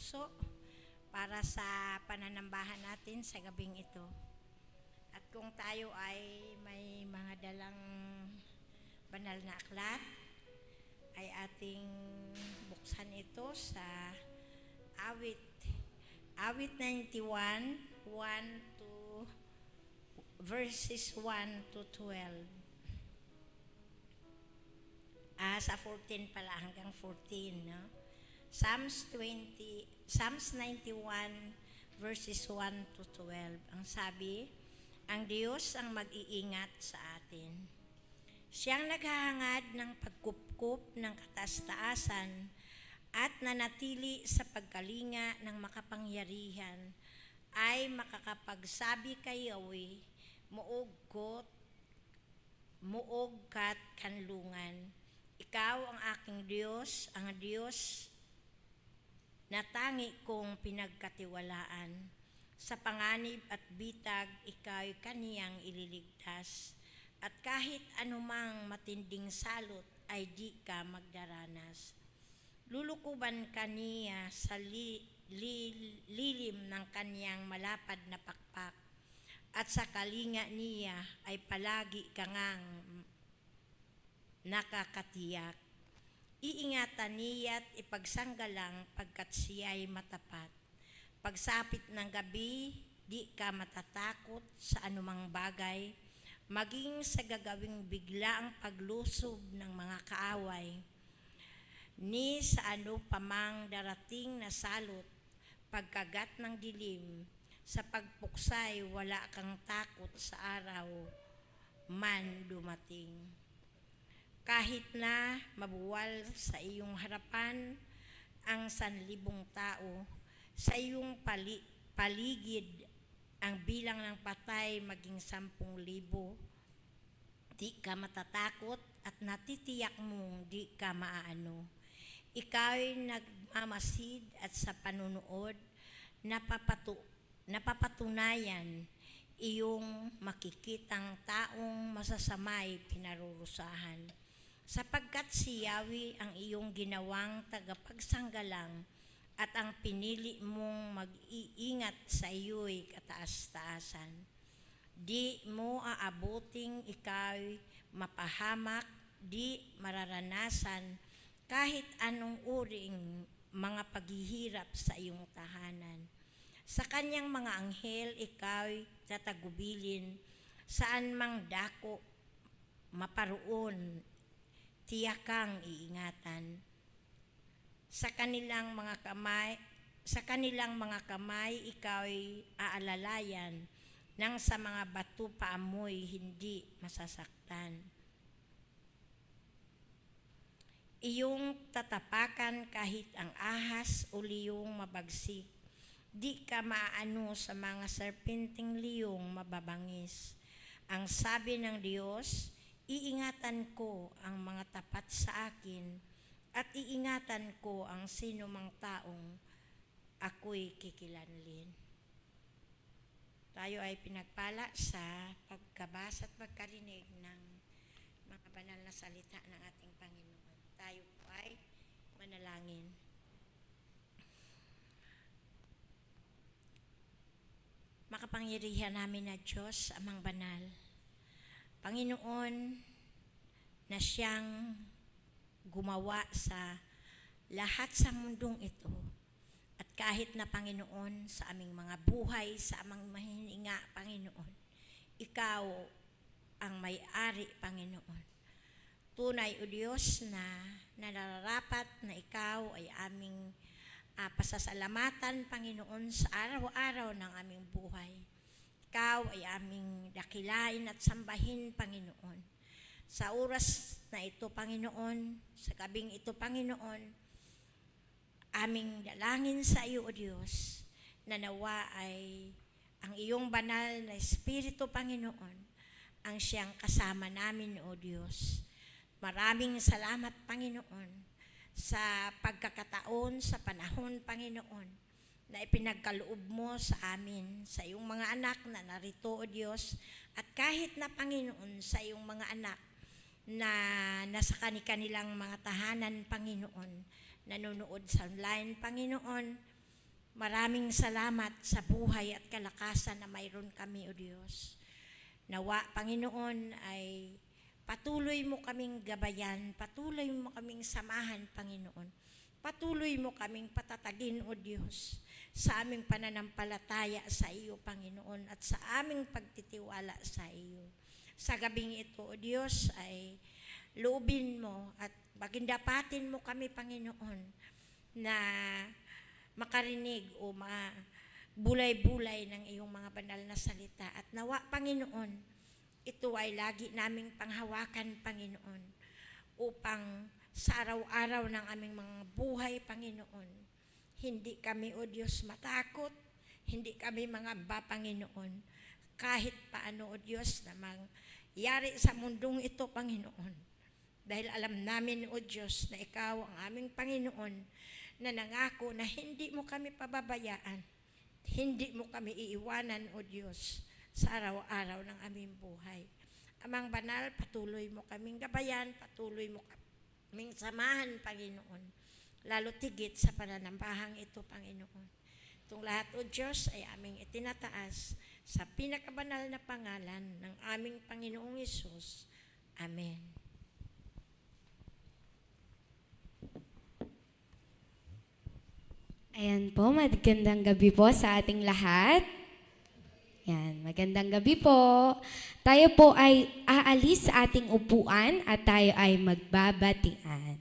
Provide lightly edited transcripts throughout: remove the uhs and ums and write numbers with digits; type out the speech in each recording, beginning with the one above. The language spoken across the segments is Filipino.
puso para sa pananambahan natin sa gabing ito. At kung tayo ay may mga dalang banal na aklat, ay ating buksan ito sa awit. Awit 91, 1 to verses 1 to 12. Sa 14 pala, hanggang 14, no? Psalms 91 verses 1 to 12. Ang sabi, ang Diyos ang mag-iingat sa atin. Siyang naghahangad ng pagkupkup ng kataas-taasan at nanatili sa pagkalinga ng makapangyarihan ay makakapagsabi kay Yahweh, muog kat kanlungan. Ikaw ang aking Diyos, ang Diyos na tangi kong pinagkatiwalaan. Sa panganib at bitag, ikaw'y kaniyang ililigtas. At kahit anumang matinding salot ay di ka magdaranas. Lulukuban kaniya sa lilim ng kaniyang malapad na pakpak. At sa kalinga niya ay palagi kangang nakakatiyak. Iingatan niya't ipagsanggalang pagkat siya'y matapat. Pagsapit ng gabi, di ka matatakot sa anumang bagay, maging sa gagawing biglaang paglusob ng mga kaaway. Ni sa ano pamang darating na salot, pagkagat ng dilim, sa pagpuksay wala kang takot sa araw man dumating. Kahit na mabuwal sa iyong harapan ang 1,000 tao, sa iyong paligid ang bilang ng patay maging 10,000, di ka matatakot at natitiyak mong di ka maaano. Ikaw'y nagmamasid at sa panunood napapatunayan iyong makikitang taong masasamay pinarurusahan. Sapagkat si Yahweh ang iyong ginawang tagapagsanggalang at ang pinili mong mag-iingat sa iyo'y kataas-taasan. Di mo aabuting ikaw'y mapahamak, di mararanasan kahit anong uring mga paghihirap sa iyong tahanan. Sa kanyang mga anghel, ikaw'y tatagubilin, saan mang dako maparoon, tiyakang iingatan. Sa kanilang mga kamay, ikaw'y aalalayan, nang sa mga bato paamoy hindi masasaktan. Iyong tatapakan kahit ang ahas o liyong mabagsik. Di ka maaano sa mga serpenteng liyong mababangis. Ang sabi ng Diyos, iingatan ko ang mga tapat sa akin at iingatan ko ang sino mang taong ako'y kikilanlin. Tayo ay pinagpala sa pagkabasa at pagkarinig ng mga banal na salita ng ating Panginoon. Tayo po ay manalangin. Makapangyarihan namin na Diyos, Amang Banal, Panginoon na siyang gumawa sa lahat sa mundong ito. At kahit na Panginoon sa aming mga buhay, sa aming mahininga, Panginoon, Ikaw ang may-ari, Panginoon. Tunay, O Diyos, na nararapat na Ikaw ay aming pasasalamatan, Panginoon, sa araw-araw ng aming buhay. Ikaw ay aming dakilain at sambahin, Panginoon. Sa oras na ito, Panginoon, sa gabing ito, Panginoon, aming dalangin sa iyo, O Diyos, na nawa ay ang iyong banal na Espiritu, Panginoon, ang siyang kasama namin, O Diyos. Maraming salamat, Panginoon, sa pagkakataon, sa panahon, Panginoon, na ipinagkaloob mo sa amin, sa iyong mga anak na narito, O Diyos, at kahit na, Panginoon, sa iyong mga anak na nasa kanilang mga tahanan, Panginoon, nanonood sa online, Panginoon, Maraming salamat sa buhay at kalakasan na mayroon kami, O Diyos. Nawa, Panginoon, ay patuloy mo kaming gabayan, patuloy mo kaming samahan, Panginoon. Patuloy mo kaming patatagin, O Diyos, sa aming pananampalataya sa iyo, Panginoon, at sa aming pagtitiwala sa iyo. Sa gabing ito, O Diyos, ay loobin mo at pagindapatin mo kami, Panginoon, na makarinig o bulay-bulay ng iyong mga banal na salita. At nawa, Panginoon, ito ay lagi naming panghawakan, Panginoon, upang sa araw-araw ng aming mga buhay, Panginoon, hindi kami, O Diyos, matakot, hindi kami mangamba, Panginoon, kahit paano, O Diyos, na mangyari sa mundong ito, Panginoon. Dahil alam namin, O Diyos, na Ikaw ang aming Panginoon, na nangako na hindi mo kami pababayaan, hindi mo kami iiwanan, O Diyos, sa araw-araw ng aming buhay. Amang banal, patuloy mo kaming gabayan, patuloy mo kaming samahan, Panginoon, lalo tigit sa pananambahang ito, Panginoon. Itong lahat, O Diyos, ay aming itinataas sa pinakabanal na pangalan ng aming Panginoong Hesus. Amen. Ayan po, magandang gabi po sa ating lahat. Yan, magandang gabi po. Tayo po ay aalis sa ating upuan at tayo ay magbabatian.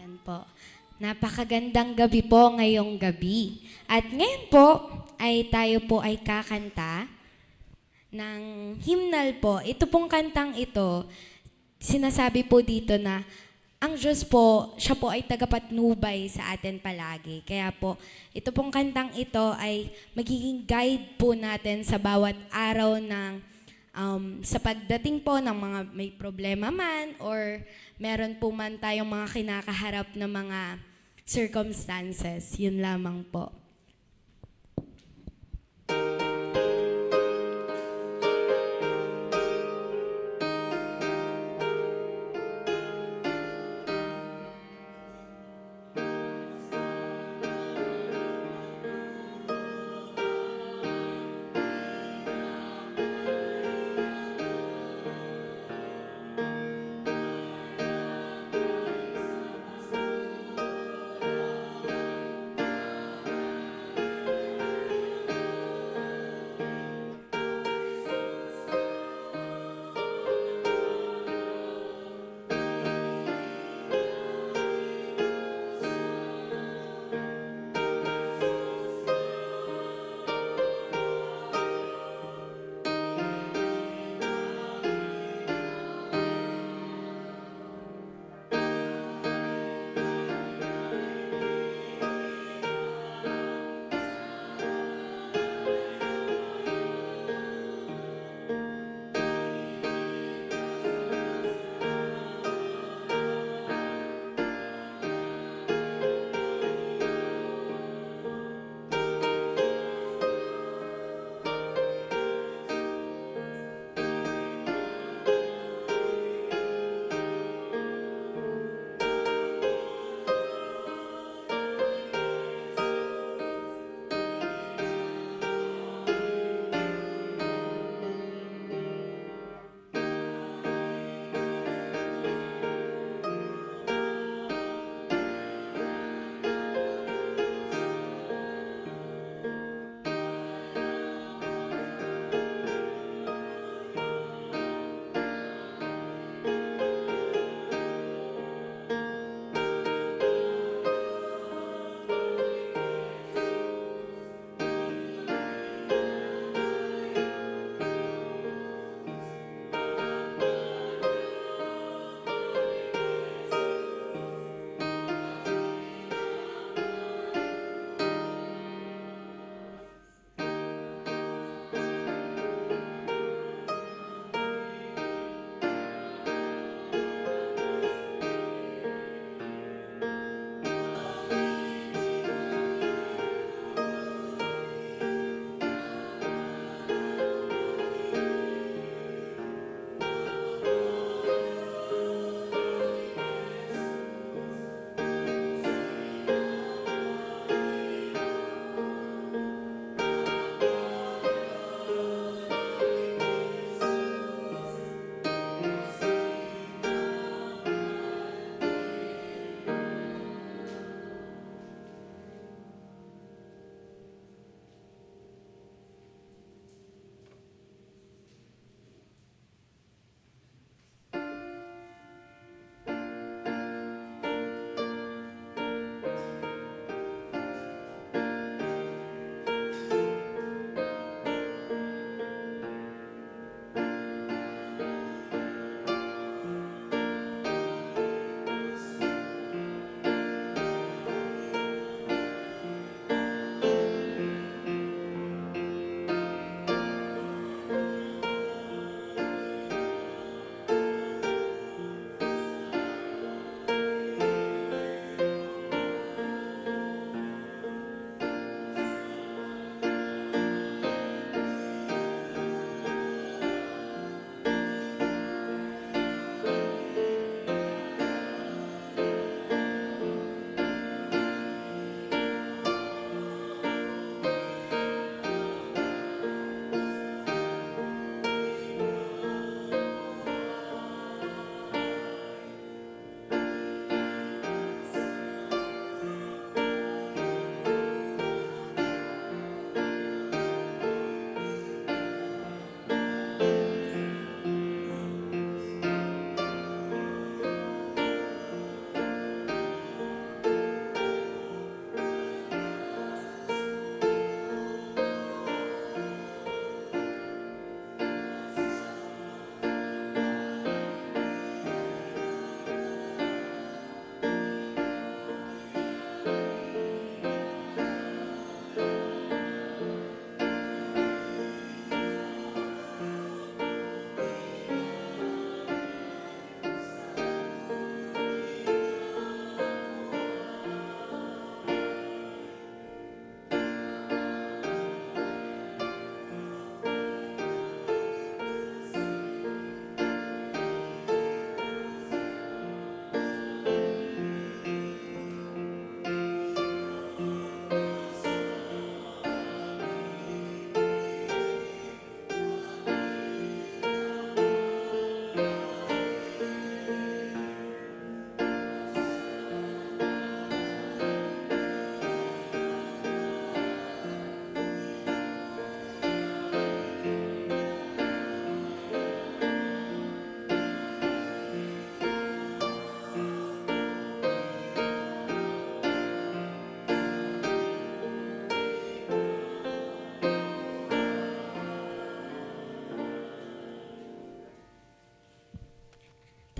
Ayan po. Napakagandang gabi po ngayong gabi. At ngayon po ay tayo po ay kakanta ng hymnal po. Ito pong kantang ito, sinasabi po dito na ang Diyos po, siya po ay tagapatnubay sa atin palagi. Kaya po, ito pong kantang ito ay magiging guide po natin sa bawat araw ng sa pagdating po ng mga may problema man or meron po man tayong mga kinakaharap na mga circumstances. Yun lamang po.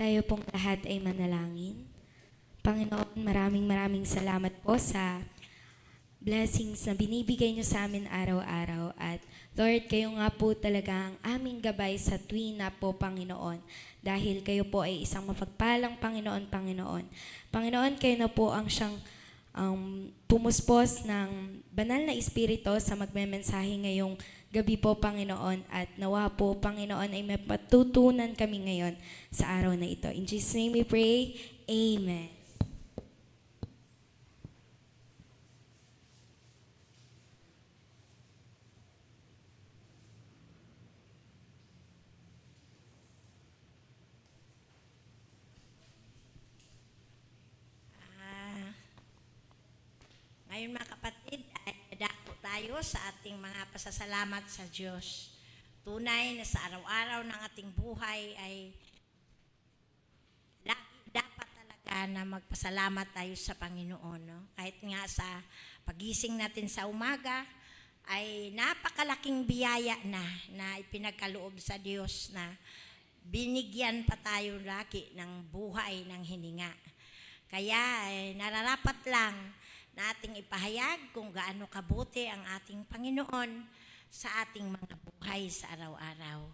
Tayo pong lahat ay manalangin. Panginoon, maraming salamat po sa blessings na binibigay niyo sa amin araw-araw. At Lord, kayo nga po talaga ang aming gabay sa tuwina po, Panginoon. Dahil kayo po ay isang mapagpalang Panginoon. Panginoon, kayo na po ang siyang pumuspos ng banal na Espiritu sa magmemensahe ngayong gabi po, Panginoon. At nawa po, Panginoon, ay may patutunan kami ngayon sa araw na ito. In Jesus' name we pray. Amen. Ah, ngayon mga kapatid, ay dadako tayo sa ating mga pasasalamat sa Diyos. Tunay na sa araw-araw ng ating buhay ay dapat talaga na magpasalamat tayo sa Panginoon. No? Kahit nga sa pagising natin sa umaga, ay napakalaking biyaya na ipinagkaloob sa Diyos na binigyan pa tayo lagi ng buhay, ng hininga. Kaya nararapat lang na ating ipahayag kung gaano kabuti ang ating Panginoon sa ating mga buhay sa araw-araw.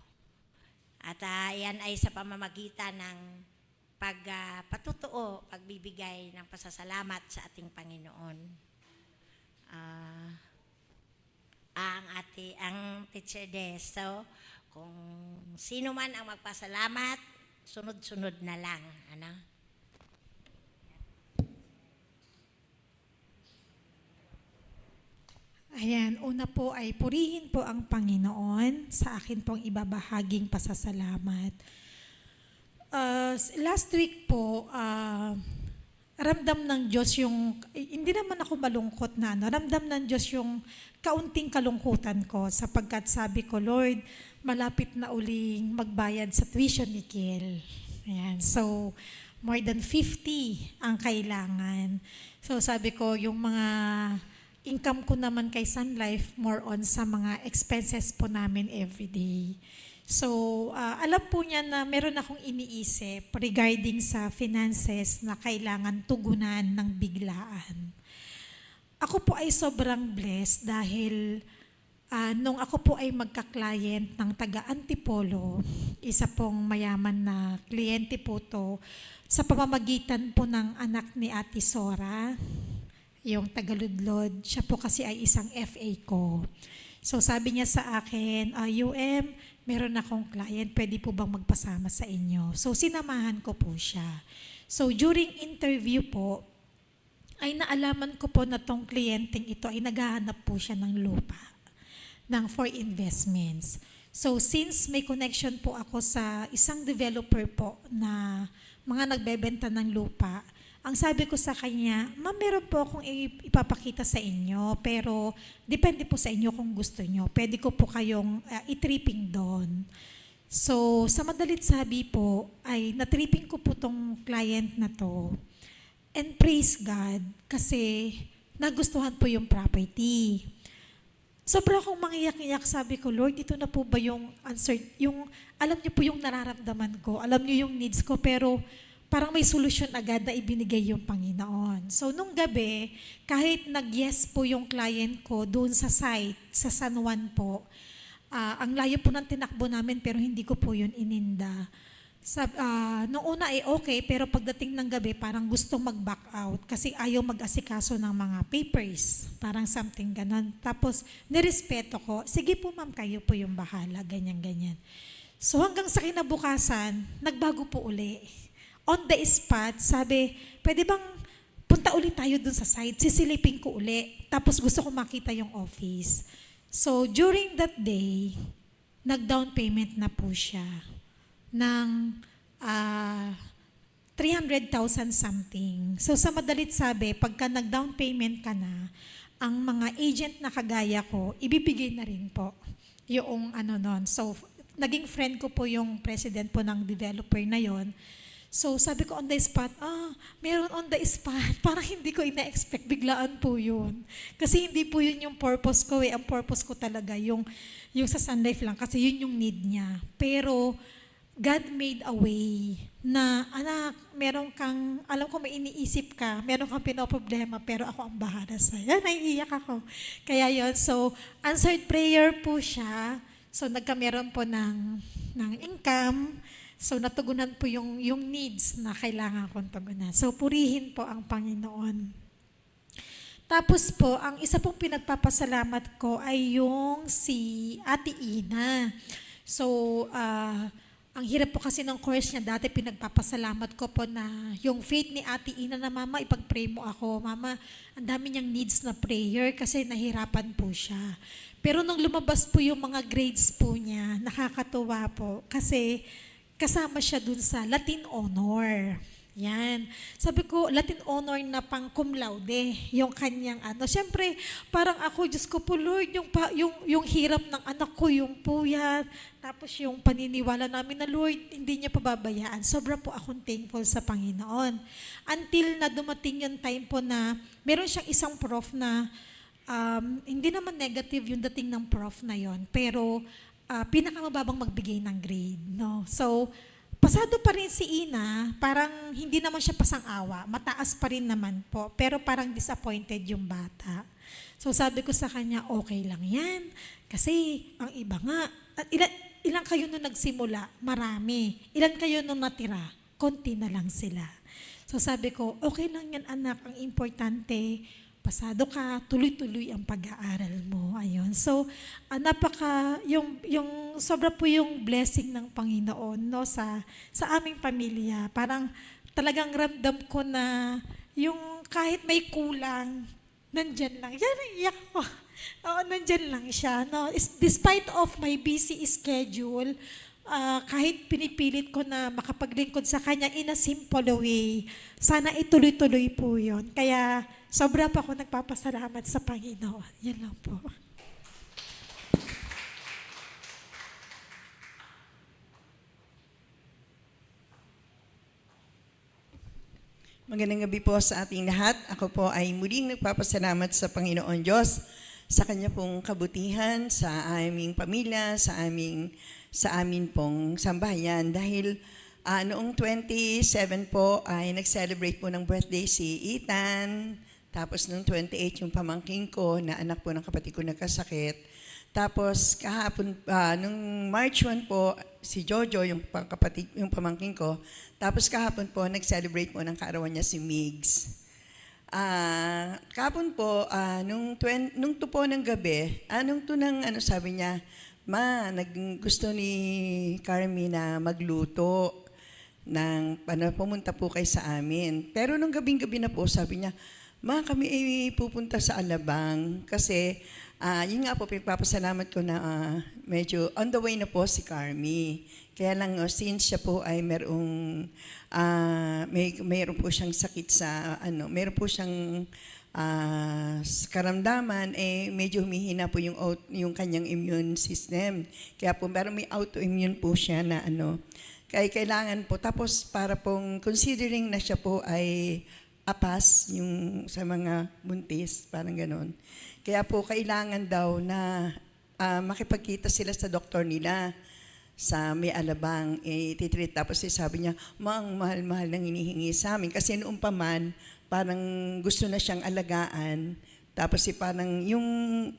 At yan ay sa pamamagitan ng pagpatutuo, pagbibigay ng pasasalamat sa ating Panginoon. Ang Teacher Des. So, kung sino man ang magpasalamat, sunod-sunod na lang. Ano? Ayan, una po ay purihin po ang Panginoon sa akin pong ibabahaging pasasalamat. Last week po, ramdam ng Diyos yung, hindi naman ako malungkot na, ramdam ng Diyos yung kaunting kalungkutan ko sapagkat sabi ko, Lord, malapit na uling magbayad sa tuition ni Kiel. Ayan, so more than 50 ang kailangan. So sabi ko, yung mga income ko naman kay Sun Life, more on sa mga expenses po namin everyday. So, alam po niya na meron akong iniisip regarding sa finances na kailangan tugunan ng biglaan. Ako po ay sobrang blessed dahil nung ako po ay magka-client ng taga-Antipolo, isa pong mayaman na kliyente po to, sa pamamagitan po ng anak ni Ate Sora, yung tagaludlod, siya po kasi ay isang FA ko. So sabi niya sa akin, meron akong client, pwede po bang magpasama sa inyo? So sinamahan ko po siya. So during interview po, ay naalaman ko po na tong kliyenteng ito ay naghahanap po siya ng lupa for investments. So since may connection po ako sa isang developer po na mga nagbebenta ng lupa, ang sabi ko sa kanya, ma'am, meron po akong ipapakita sa inyo, pero depende po sa inyo kung gusto nyo. Pwede ko po kayong i-tripping doon. So, sa madalit sabi po, ay na-tripping ko po tong client na to. And praise God, kasi nagustuhan po yung property. Sobra akong mangiyak-iyak, sabi ko, Lord, ito na po ba yung answer? Alam niyo po yung nararamdaman ko, alam niyo yung needs ko, pero parang may solusyon agad na ibinigay yung Panginoon. So, nung gabi, kahit nag-yes po yung client ko doon sa site, sa San Juan po, ang layo po ng tinakbo namin pero hindi ko po yun ininda. Nung una ay okay, pero pagdating ng gabi, parang gustong mag-back out kasi ayaw mag-asikaso ng mga papers. Parang something ganon. Tapos, nirespeto ko, sige po ma'am, kayo po yung bahala, ganyan-ganyan. So, hanggang sa kinabukasan, nagbago po uli. On the spot, sabi, pwede bang punta ulit tayo dun sa site, sisilipin ko uli, tapos gusto ko makita yung office. So, during that day, nag-down payment na po siya ng 300,000 something. So, sa madalit sabi, pagka nag-down payment ka na, ang mga agent na kagaya ko, ibibigay na rin po yung nun. So, naging friend ko po yung president po ng developer na yon. So sabi ko on the spot, meron on the spot. Parang hindi ko ina-expect, biglaan po yun. Kasi hindi po yun yung purpose ko eh. Ang purpose ko talaga yung sa Sun Life lang kasi yun yung need niya. Pero God made a way na, anak, meron kang, alam ko may iniisip ka, meron kang pinoproblema, pero ako ang bahala sa'yo. Naiiyak ako. Kaya yon, so, answered prayer po siya. So, nagkameron po ng income. So, natugunan po yung needs na kailangan kong tugunan. So, purihin po ang Panginoon. Tapos po, ang isa pong pinagpapasalamat ko ay yung si Ate Ina. So, ang hirap po kasi ng course niya. Dati pinagpapasalamat ko po na yung faith ni Ate Ina na, Mama, ipag-pray mo ako. Mama, ang dami niyang needs na prayer kasi nahirapan po siya. Pero nung lumabas po yung mga grades po niya, nakakatuwa po. Kasi kasama siya dun sa Latin Honor. Yan. Sabi ko, Latin Honor na pang cum laude, yung kanyang ano. Siyempre, parang ako, Diyos ko po, Lord, yung hirap ng anak ko, yung puyat, tapos yung paniniwala namin na, Lord, hindi niya pababayaan. Sobra po akong thankful sa Panginoon. Until na dumating yung time po na, meron siyang isang prof na, hindi naman negative yung dating ng prof na yon, pero pinakamababang magbigay ng grade. No? So, pasado pa rin si Ina, parang hindi naman siya pasang-awa, mataas pa rin naman po, pero parang disappointed yung bata. So sabi ko sa kanya, okay lang yan, kasi ang iba nga, ilan kayo nung nagsimula? Marami. Ilan kayo nung natira? Konti na lang sila. So sabi ko, okay lang yan anak, ang importante, pasado ka, tuloy-tuloy ang pag-aaral mo. Ayun. So, yung sobra po yung blessing ng Panginoon, no, sa aming pamilya. Parang talagang ramdam ko na yung kahit may kulang, nandyan lang. Yan, iyak ko. Oo, nandyan lang siya. No? Despite of my busy schedule, kahit pinipilit ko na makapaglingkod sa kanya in a simple way, sana ituloy-tuloy po yun. Kaya sobra pa ako nagpapasalamat sa Panginoon. Yan lang po. Magandang gabi po sa ating lahat. Ako po ay muling nagpapasalamat sa Panginoon Diyos sa Kanya pong kabutihan, sa aming pamilya, sa amin pong sambahayan. Dahil noong 27 po ay nag-celebrate po ng birthday si Ethan. Tapos noong 28 yung pamangking ko na anak po ng kapatid ko nagkasakit. Tapos kahapon, nung March 1 po, si Jojo, yung pamangking ko. Tapos kahapon po, nag-celebrate po ng kaarawan niya si Migs. Kahapon po, nung 2 po ng gabi, nung 2 ng sabi niya, Ma, gusto ni Carmi na magluto ng pumunta po kayo sa amin. Pero nung gabing-gabi na po, sabi niya, Ma, kami ay pupunta sa Alabang kasi yun nga po, pinagpapasalamat ko na medyo on the way na po si Carmi. Kaya lang, since siya po ay mayroon po siyang sakit sa, mayroon po siyang karamdaman, medyo humihina po yung kanyang immune system. Kaya po, pero may autoimmune po siya na kaya kailangan po, tapos para pong considering na siya po ay apas yung sa mga buntis, parang ganon. Kaya po kailangan daw na makipagkita sila sa doktor nila sa may Alabang, titreat. Tapos sabi niya, Ma, ang mahal-mahal nang hinihingi sa amin. Kasi noong pa man, parang gusto na siyang alagaan. Tapos parang yung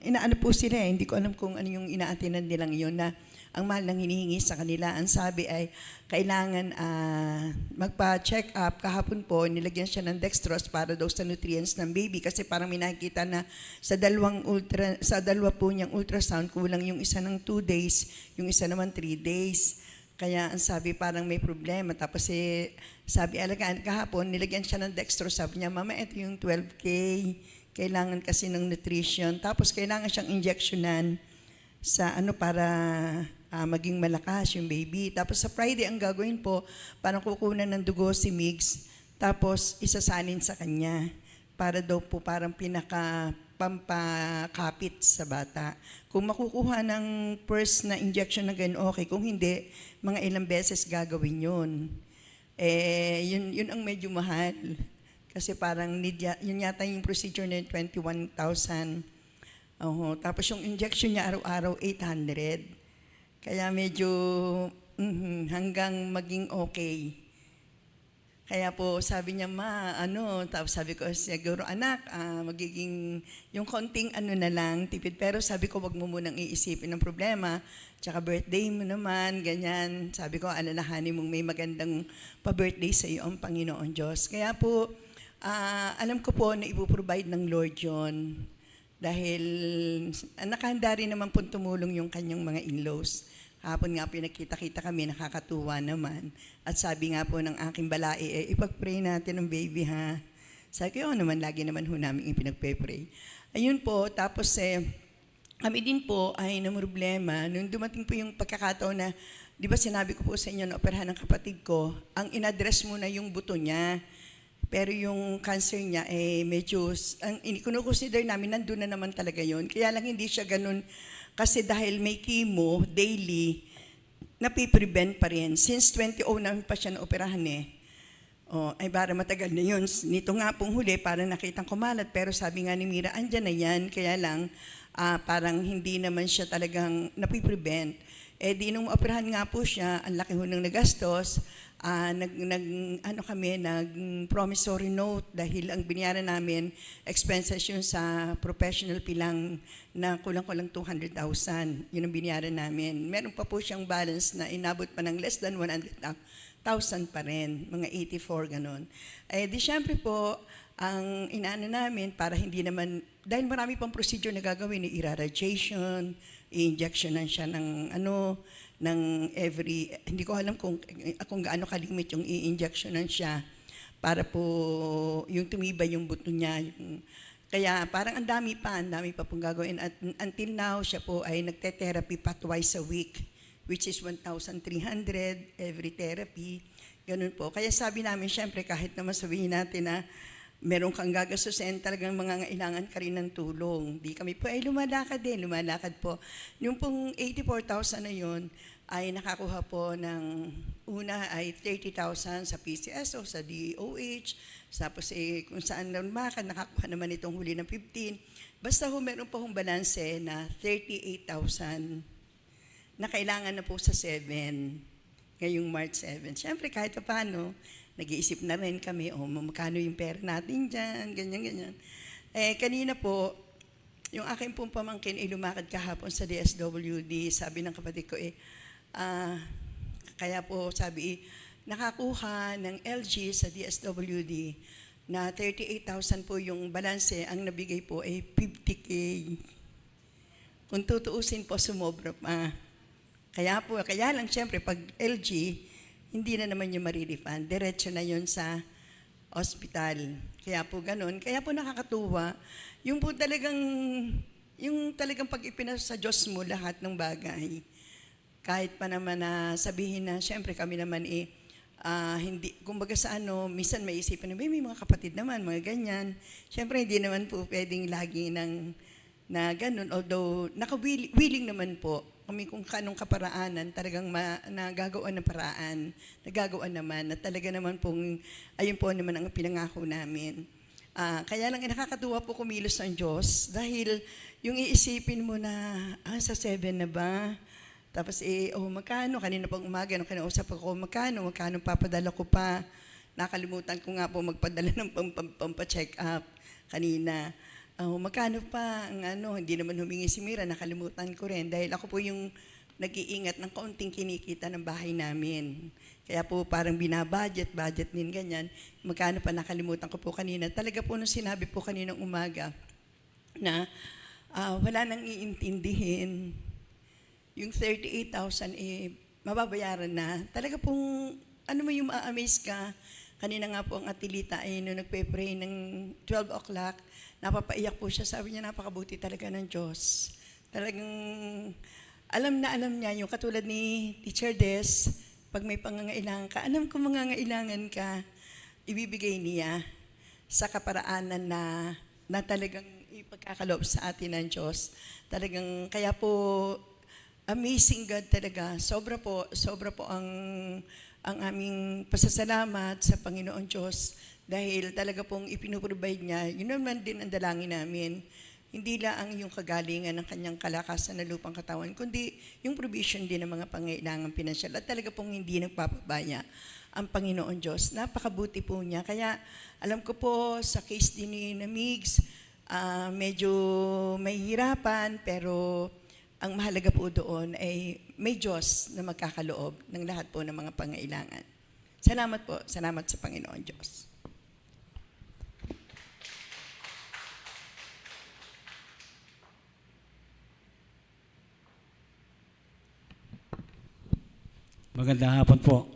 inaano po sila, hindi ko alam kung ano yung inaatinan nilang yun na ang mahal nang hinihingi sa kanila. Ang sabi ay kailangan magpa-check up. Kahapon po, nilagyan siya ng dextrose para daw sa nutrients ng baby kasi parang may nakikita na sa dalawa po niyang ultrasound, kulang yung isa ng 2 days, yung isa naman 3 days. Kaya ang sabi parang may problema. Tapos sabi alagaan, kahapon nilagyan siya ng dextrose. Sabi niya, Mama, ito yung 12K. Kailangan kasi ng nutrition. Tapos kailangan siyang injectionan sa para maging malakas yung baby. Tapos sa Friday, ang gagawin po, parang kukunan ng dugo si Migs, tapos isasalin sa kanya para daw po parang pampakapit sa bata. Kung makukuha ng first na injection na ganun, okay. Kung hindi, mga ilang beses gagawin yun. Yun ang medyo mahal. Kasi parang yun yata yung procedure na 21,000. Tapos yung injection niya araw-araw, 800. Kaya medyo hanggang maging okay. Kaya po sabi niya, ma, tapos sabi ko, siguro anak, magiging yung konting na lang, tipid. Pero sabi ko, wag mo munang iisipin ng problema. Tsaka birthday mo naman, ganyan. Sabi ko, alalahanin mong may magandang pa-birthday sa iyo ang Panginoon Diyos. Kaya po, alam ko po na ipoprovide ng Lord yon. Dahil nakahanda rin naman po tumulong yung kanyang mga in-laws. Hapon nga po nakita-kita kami, nakakatuwa naman. At sabi nga po ng aking balai, ipag-pray natin ng baby ha. Sabi ko, naman, lagi naman ho namin ipinagpe-pray. Ayun po, tapos kami din po ay namroblema. Nung dumating po yung pagkakataon na, di ba sinabi ko po sa inyo na operahan ng kapatid ko, ang in-address muna yung buto niya. Pero yung cancer niya, medyo, kinukonsider namin, nandun na naman talaga yun. Kaya lang hindi siya ganun. Kasi dahil may chemo daily, napiprevent pa rin. Since 2009 pa siya naoperahan ay para matagal na yun. Nito nga pong huli, parang nakitang kumalat. Pero sabi nga ni Mira, andyan na yan. Kaya lang, parang hindi naman siya talagang napiprevent. Di nung operahan nga po siya, ang laki ho ng nagastos, nag-promissory note dahil ang binayaran namin, expenses yun sa professional pilang na kulang-kulang 200,000. Yun ang binayaran namin. Meron pa po siyang balance na inabot pa ng less than 100,000 pa rin, mga 84, ganun. Di syempre po, ang inaano namin para hindi naman, dahil marami pang procedure na gagawin, irradiation, i-injectionan siya ng hindi ko alam kung gaano kalimit yung i-injectionan siya para po yung tumibay yung buto niya. Kaya parang ang dami pa pong gagawin. At until now, siya po ay nagte-therapy pa twice a week, which is 1,300 every therapy. Ganun po. Kaya sabi namin, syempre, kahit naman sabihin natin na meron kang gagastusin, talagang mangangailangan ka rin ng tulong. Di kami po ay lumalakad po. Yung pong 84,000 na yun, ay nakakuha po ng una ay 30,000 sa PCSO, sa DOH, tapos kung saan lumakad, nakakuha naman itong huli ng 15. Basta meron po hong balanse na 38,000 na kailangan na po sa 7, ngayong March 7. Siyempre, kahit pa paano, nag-iisip na rin kami, magkano yung pera natin dyan, ganyan. Kanina po, yung aking pong pamangkin ay lumakad kahapon sa DSWD. Sabi ng kapatid ko, kaya po sabi, nakakuha ng LG sa DSWD na 38,000 po yung balanse, ang nabigay po ay 50K. Kung tutuusin po, sumobra pa. Kaya lang siyempre, pag LG, hindi na naman yung marirefund. Diretso na yun sa hospital. Kaya po ganun. Kaya po nakakatuwa. Yung talagang pag ipinasa sa Diyos mo lahat ng bagay. Kahit pa naman na sabihin na, syempre kami naman hindi, kumbaga sa minsan may isipan na, may mga kapatid naman, mga ganyan. Syempre hindi naman po pwedeng lagi na ganun. Although, willing naman po kami kung kanong kaparaanan, talagang nagagawa ng paraan, nagagawa naman, at talaga naman pong, ayun po naman ang pinangako namin. Kaya lang nakakatuwa po kumilos ang Diyos, dahil yung iisipin mo na, sa 7 na ba? Tapos magkano? Kanina pang umaga, nung kinausap ako, magkano papadala ko pa? Nakalimutan ko nga po magpadala ng pampacheck up kanina. Magkano pa ang hindi naman humingi si Mira, nakalimutan ko rin dahil ako po yung nag-iingat ng kaunting kinikita ng bahay namin. Kaya po parang budget din ganyan. Magkano pa, nakalimutan ko po kanina. Talaga po nung sinabi po kaninang umaga na wala nang iintindihin. Yung 38,000 mababayaran na. Talaga pong yung ma-amaze ka. Kanina nga po ang atilita nung nagpe-pray ng 12 o'clock, napapaiyak po siya. Sabi niya, napakabuti talaga ng Diyos. Talagang alam niya, yung katulad ni Teacher Des, pag may pangangailangan ka, alam ko mangangailangan ka, ibibigay niya sa kaparaanan na talagang ipagkakaloob sa atin ng Diyos. Talagang, kaya po, amazing God talaga. Sobra po ang aming pasasalamat sa Panginoon Diyos dahil talaga pong ipinuprovide niya. Yun naman din ang dalangin namin. hindi lang yung kagalingan ng kanyang kalakasan na lupang katawan, kundi yung provision din ng mga pangailangan pinansyal. At talaga pong hindi nagpapabaya ang Panginoon Diyos. Napakabuti po niya. Kaya alam ko po sa case din ni Migs, medyo mahihirapan, pero ang mahalaga po doon ay may Diyos na magkakaloob ng lahat po ng mga pangailangan. Salamat po. Salamat sa Panginoon Diyos. Magandang hapon po.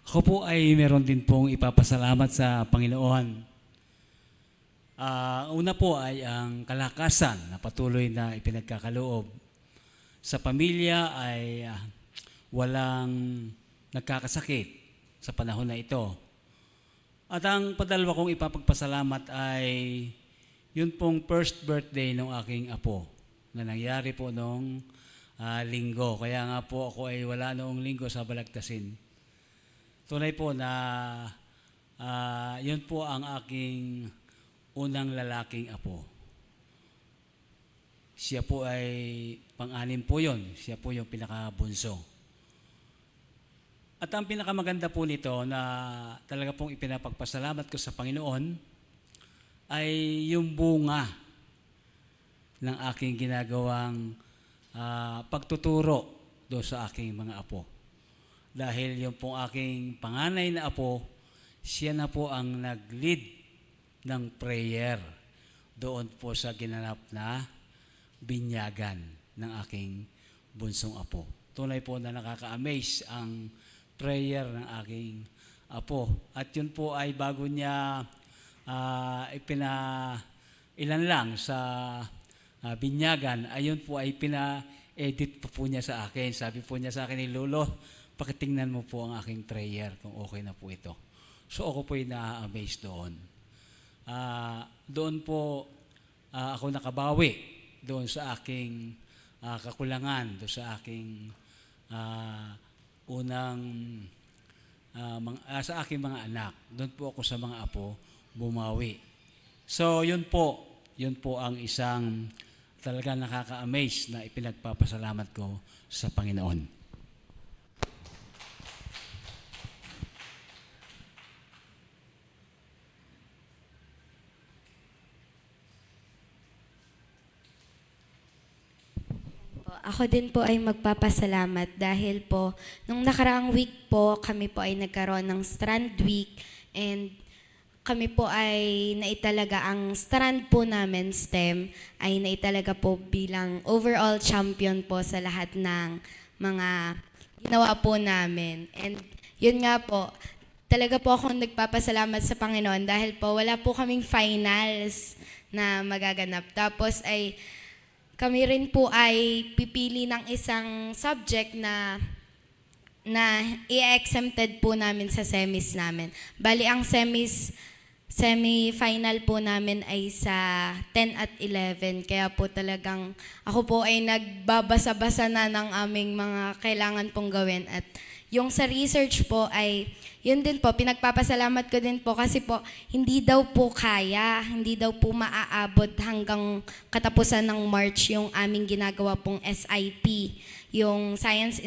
Ako po ay meron din pong ipapasalamat sa Panginoon. Una po ay ang kalakasan na patuloy na ipinagkakaloob. Sa pamilya ay walang nagkakasakit sa panahon na ito. At ang padalwa kong ipapagpasalamat ay yun pong first birthday ng aking apo na nangyari po noong linggo. Kaya nga po ako ay wala noong linggo sa Balagtasin. Tunay po na yun po ang aking unang lalaking apo. Siya po ay pang-anim po yun. Siya po yung pinakabunso. At ang pinakamaganda po nito na talaga pong ipinapagpasalamat ko sa Panginoon ay yung bunga ng aking ginagawang pagtuturo doon sa aking mga apo. Dahil yung pong aking panganay na apo, siya na po ang nag-lead ng prayer doon po sa ginanap na binyagan ng aking bunsong apo. Tunay po na nakaka-amaze ang prayer ng aking apo. At yun po ay bago niya ilan lang sa binyagan, ayun po ay pina-edit po niya sa akin. Sabi po niya sa akin, Lolo, pakitingnan mo po ang aking prayer kung okay na po ito. So ako po ay na-amaze doon. Doon po ako nakabawi doon sa aking kakulangan, doon sa aking sa aking mga anak. Doon po ako sa mga apo bumawi. So yun po ang isang talaga nakaka-amaze na ipinagpapasalamat ko sa Panginoon. Ako din po ay magpapasalamat dahil po nung nakaraang week po kami po ay nagkaroon ng Strand Week and kami po ay naitalaga ang strand po namin, STEM, ay naitalaga po bilang overall champion po sa lahat ng mga ginawa po namin. And yun nga po, talaga po akong nagpapasalamat sa Panginoon dahil po wala po kaming finals na magaganap. Tapos ay kami rin po ay pipili ng isang subject na i-exempted po namin sa semis namin. Bali, ang semi-final po namin ay sa 10 at 11. Kaya po talagang ako po ay nagbabasa-basa na ng aming mga kailangan pong gawin. At yung sa research po ay, yun din po, pinagpapasalamat ko din po kasi po hindi daw po kaya, hindi daw po maaabot hanggang katapusan ng March yung aming ginagawa pong SIP, yung Science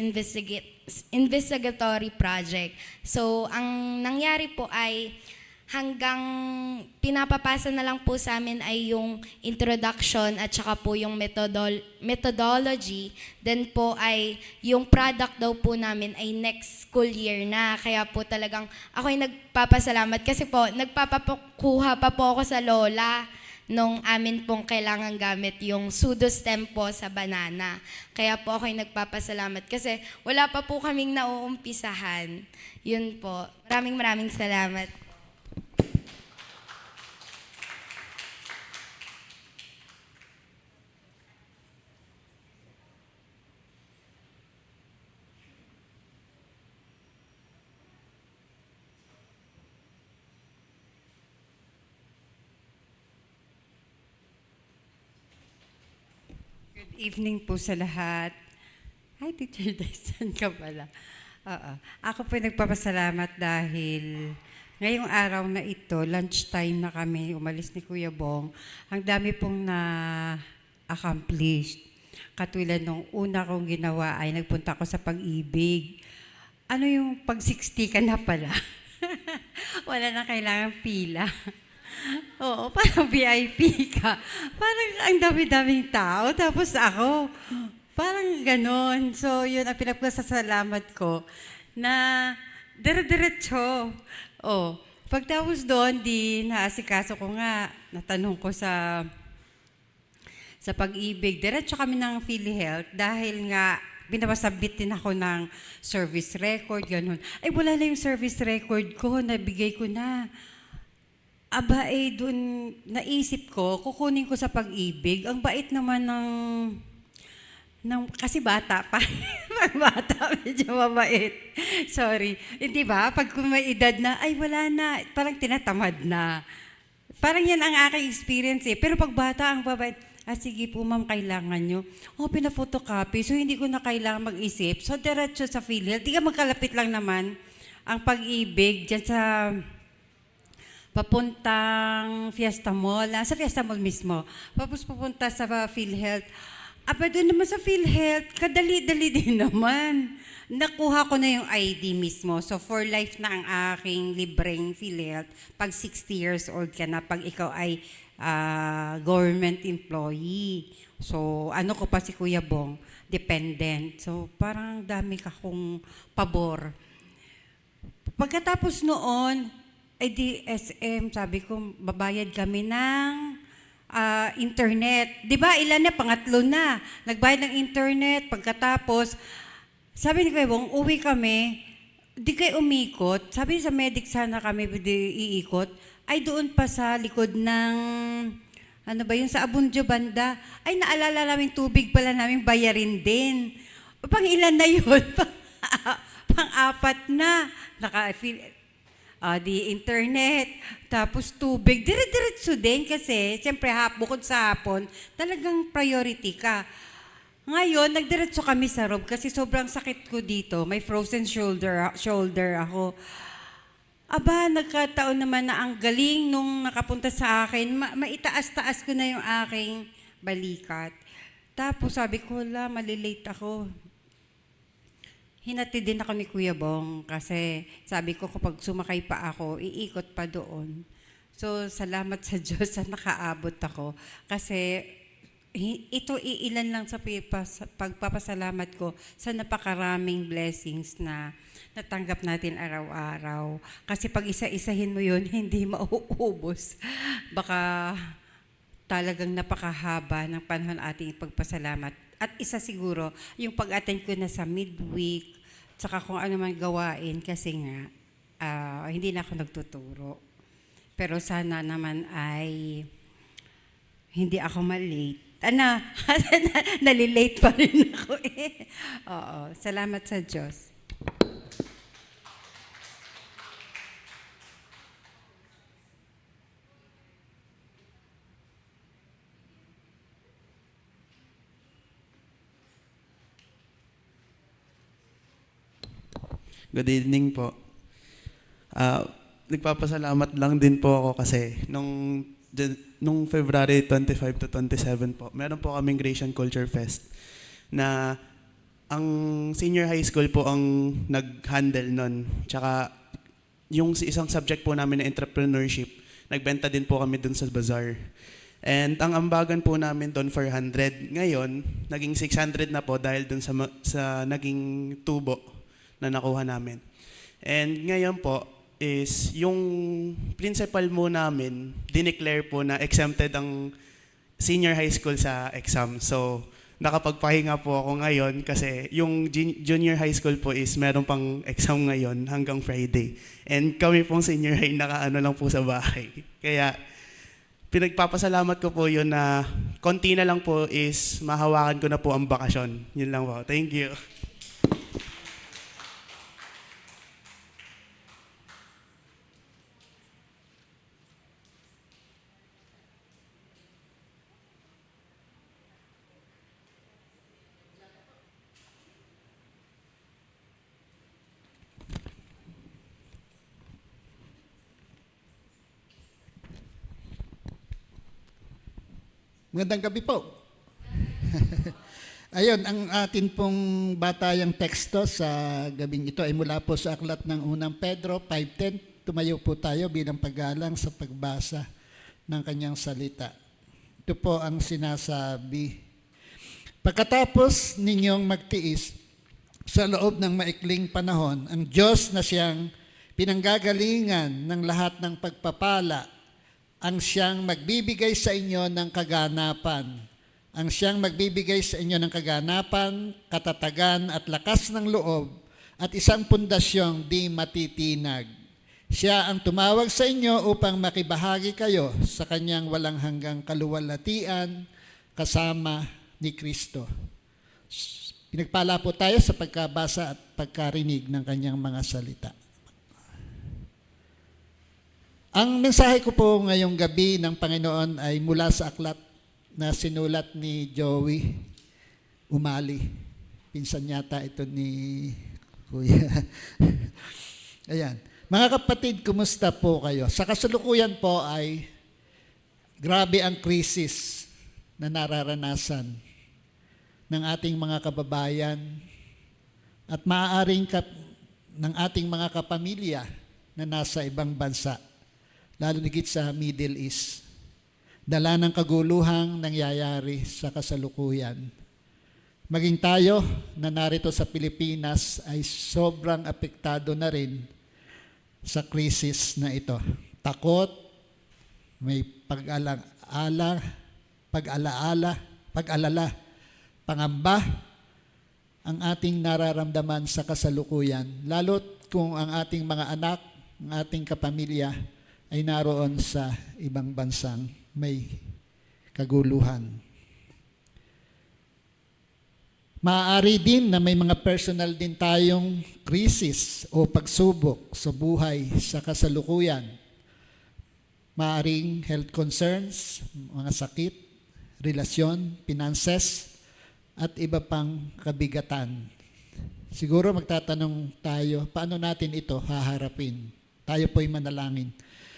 Investigatory Project. So, ang nangyari po ay hanggang pinapapasa na lang po sa amin ay yung introduction at saka po yung methodology. Then po ay yung product daw po namin ay next school year na. Kaya po talagang ako ay nagpapasalamat kasi po nagpapakuha pa po ako sa lola nung amin pong kailangan gamit yung pseudo-stem po sa banana. Kaya po ako ay nagpapasalamat kasi wala pa po kaming nauumpisahan. Yun po. Maraming salamat. Good evening po sa lahat. Hi, Teacher Dyson ka pala. Oo. Ako po nagpapasalamat dahil ngayong araw na ito, lunchtime na kami, umalis ni Kuya Bong, ang dami pong na-accomplished. Katulad nung una kong ginawa ay nagpunta ako sa Pag-ibig. Ano yung pag 60 ka na pala? Wala na kailangang pila. Oo, parang VIP ka. Parang ang dami-daming tao. Tapos ako, parang ganon. So, yun ang pinagpasasalamat ko na dire-diretso. Oh, pagtapos doon, di naasikaso ko nga, natanong ko sa Pag-ibig. Diretso kami ng PhilHealth dahil nga pinapasabit din ako ng service record, ganun. Ay, wala na yung service record ko, nabigay ko na. Aba, doon naisip ko, kukunin ko sa Pag-ibig. Ang bait naman kasi bata pa. Pag bata, medyo mabait. Sorry. Hindi ba? Pag kung may edad na, ay wala na. Parang tinatamad na. Parang yan ang aking experience eh. Pero pag bata, ang babait, sige po ma'am, kailangan nyo. Pina-photocopy. So hindi ko na kailangan mag-isip. So diretso sa PhilHealth. Di ka magkalapit lang naman ang Pag-ibig dyan sa papuntang Fiesta Mall. Sa Fiesta Mall mismo. Tapos pupunta sa PhilHealth. Aba, doon naman sa PhilHealth, kadali-dali din naman. Nakuha ko na yung ID mismo. So, for life na ang aking libreng PhilHealth. Pag 60 years old ka na, pag ikaw ay government employee. So, ano ko pa si Kuya Bong? Dependent. So, parang dami kakong pabor. Pagkatapos noon, ay DSM, sabi ko, babayad kami ng internet. Di ba, ilan na, pangatlo na. Nagbayad ng internet, pagkatapos, sabi ni Kuya Bong, uwi kami, di kayo umikot. Sabi sa medic sana kami iikot, ay doon pa sa likod ng, ano ba yun, sa Abundio banda, ay naalala namin tubig pala namin bayarin din. Pang ilan na yun? Pang-apat na. Di internet, tapos tubig, dire-diretso din kasi, siyempre bukod sa hapon, talagang priority ka. Ngayon, nagdiretso kami sa Rob kasi sobrang sakit ko dito. May frozen shoulder ako. Aba, nagkataon naman na ang galing nung nakapunta sa akin. Maitaas-taas ko na yung aking balikat. Tapos sabi ko, malilate ako. Hinati din ako ni Kuya Bong kasi sabi ko kapag sumakay pa ako, iikot pa doon. So, salamat sa Diyos na nakaabot ako. Kasi ito iilan lang sa pagpapasalamat ko sa napakaraming blessings na natanggap natin araw-araw. Kasi pag isa-isahin mo yun, hindi mauubos. Baka talagang napakahaba ng panahon ating ipagpasalamat. At isa siguro, yung pag-attend ko na sa midweek, saka kung ano man gawain, kasi nga, hindi na ako nagtuturo. Pero sana naman ay hindi ako malate. Nalilate pa rin ako eh. Oo, salamat sa Diyos. Good evening po. Nagpapasalamat lang din po ako kasi nung February 25 to 27 po, meron po kaming Gratian Culture Fest na ang senior high school po ang nag-handle nun. Tsaka yung isang subject po namin na entrepreneurship, nagbenta din po kami dun sa bazaar. And ang ambagan po namin doon 400. Ngayon, naging 600 na po dahil dun sa naging tubo na nakuha namin. And ngayon po is yung principal mo namin, dineclare po na exempted ang senior high school sa exam. So, nakapagpahinga po ako ngayon kasi yung junior high school po is meron pang exam ngayon hanggang Friday. And kami pong senior high nakaano lang po sa bahay. Kaya pinagpapasalamat ko po yun na konti na lang po is mahawakan ko na po ang bakasyon. Yun lang po. Thank you. Magandang gabi po. Ayun, ang atin pong batayang teksto sa gabing ito ay mula po sa aklat ng unang Pedro 5:10. Tumayo po tayo bilang paggalang sa pagbasa ng kanyang salita. Ito po ang sinasabi. Pagkatapos ninyong magtiis sa loob ng maikling panahon, ang Diyos na siyang pinanggagalingan ng lahat ng pagpapala, ang siyang magbibigay sa inyo ng kaganapan. Ang siyang magbibigay sa inyo ng kaganapan, katatagan at lakas ng loob at isang pundasyong di matitinag. Siya ang tumawag sa inyo upang makibahagi kayo sa kanyang walang hanggang kaluwalhatian kasama ni Kristo. Pinagpala po tayo sa pagkabasa at pagkarinig ng kanyang mga salita. Ang mensahe ko po ngayong gabi ng Panginoon ay mula sa aklat na sinulat ni Joey Umali. Pinsan yata ito ni Kuya. Ayan. Mga kapatid, kumusta po kayo? Sa kasalukuyan po ay grabe ang krisis na nararanasan ng ating mga kababayan at maaaring ng ating mga kapamilya na nasa ibang bansa, lalo higit sa Middle East. Dala ng kaguluhang nangyayari sa kasalukuyan. Maging tayo na narito sa Pilipinas ay sobrang apektado na rin sa krisis na ito. Takot, may pag-alala, pangamba ang ating nararamdaman sa kasalukuyan, lalo't kung ang ating mga anak, ang ating kapamilya ay naroon sa ibang bansang may kaguluhan. Maaari din na may mga personal din tayong krisis o pagsubok sa buhay sa kasalukuyan. Maaring health concerns, mga sakit, relasyon, finances, at iba pang kabigatan. Siguro magtatanong tayo, paano natin ito haharapin? Tayo po'y manalangin.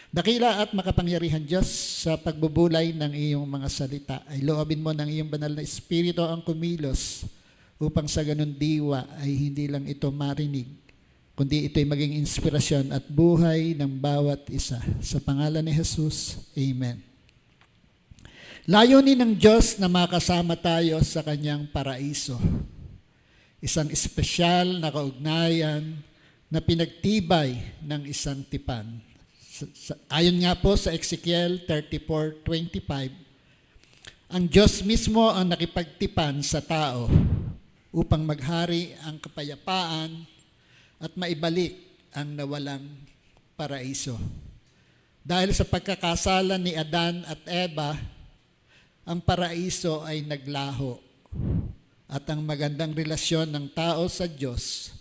Dakila at makapangyarihan Diyos, sa pagbubulay ng iyong mga salita, ay loobin mo ng iyong banal na Espiritu ang kumilos upang sa ganun diwa ay hindi lang ito marinig, kundi ito'y maging inspirasyon at buhay ng bawat isa. Sa pangalan ni Jesus, Amen. Layunin ng Diyos na makasama tayo sa kanyang paraiso. Isang espesyal na kaugnayan na pinagtibay ng isang tipan. Ayon nga po sa Ezekiel 34:25, ang Diyos mismo ang nakipagtipan sa tao upang maghari ang kapayapaan at maibalik ang nawalang paraiso. Dahil sa pagkakasala ni Adan at Eva, ang paraiso ay naglaho at ang magandang relasyon ng tao sa Diyos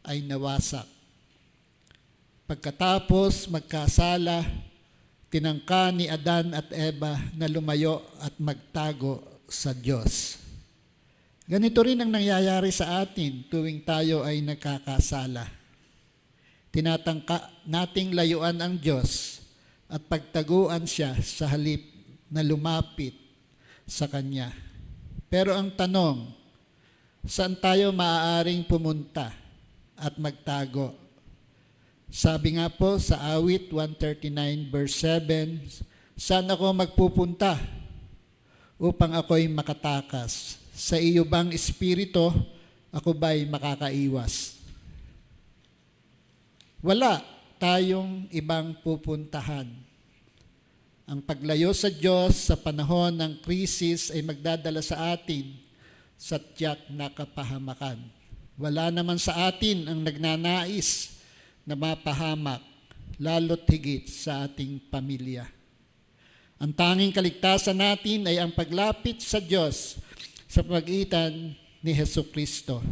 ay nawasak. Pagkatapos magkasala, tinangka ni Adan at Eva na lumayo at magtago sa Diyos. Ganito rin ang nangyayari sa atin tuwing tayo ay nagkakasala. Tinatangka nating layuan ang Diyos at pagtaguan siya sa halip na lumapit sa Kanya. Pero ang tanong, saan tayo maaaring pumunta at magtago? Sabi nga po sa awit 139 verse 7, saan ako magpupunta upang ako'y makatakas? Sa iyo bang espiritu, ako ba'y makakaiwas? Wala tayong ibang pupuntahan. Ang paglayo sa Diyos sa panahon ng krisis ay magdadala sa atin sa tiyak na kapahamakan. Wala naman sa atin ang nagnanais na mapahamak, lalo't higit sa ating pamilya. Ang tanging kaligtasan natin ay ang paglapit sa Diyos sa pagitan ni Jesucristo.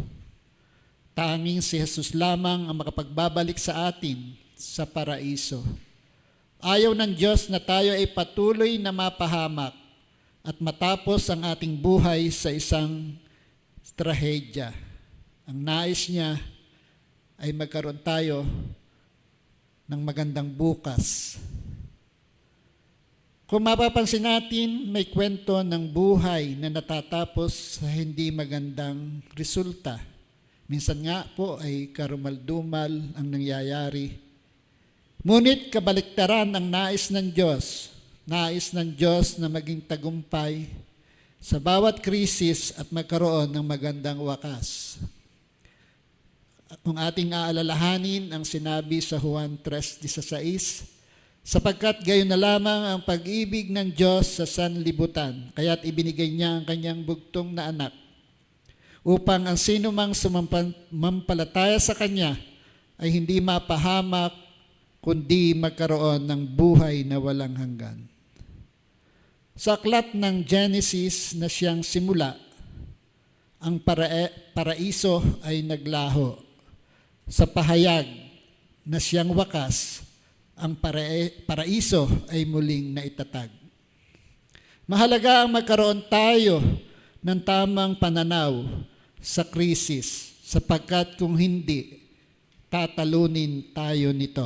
Tanging si Jesus lamang ang makapagbabalik sa atin sa paraiso. Ayaw ng Diyos na tayo ay patuloy na mapahamak at matapos ang ating buhay sa isang trahedya. Ang nais niya ay magkaroon tayo ng magandang bukas. Kung mapapansin natin, may kwento ng buhay na natatapos sa hindi magandang resulta. Minsan nga po ay karumal-dumal ang nangyayari. Ngunit kabaliktaran ang nais ng Diyos. Nais ng Diyos na maging tagumpay sa bawat krisis at magkaroon ng magandang wakas. Kung ating aalalahanin ang sinabi sa Juan 3:16, sapagkat gayon na lamang ang pag-ibig ng Diyos sa sanlibutan, kaya't ibinigay niya ang kanyang bugtong na anak, upang ang sino mang sumampalataya sa Kanya ay hindi mapahamak, kundi magkaroon ng buhay na walang hanggan. Sa aklat ng Genesis na siyang simula, ang paraiso ay naglaho. Sa pahayag na siyang wakas, ang paraiso ay muling naitatag. Mahalaga ang magkaroon tayo ng tamang pananaw sa krisis, sapagkat kung hindi, tatalunin tayo nito.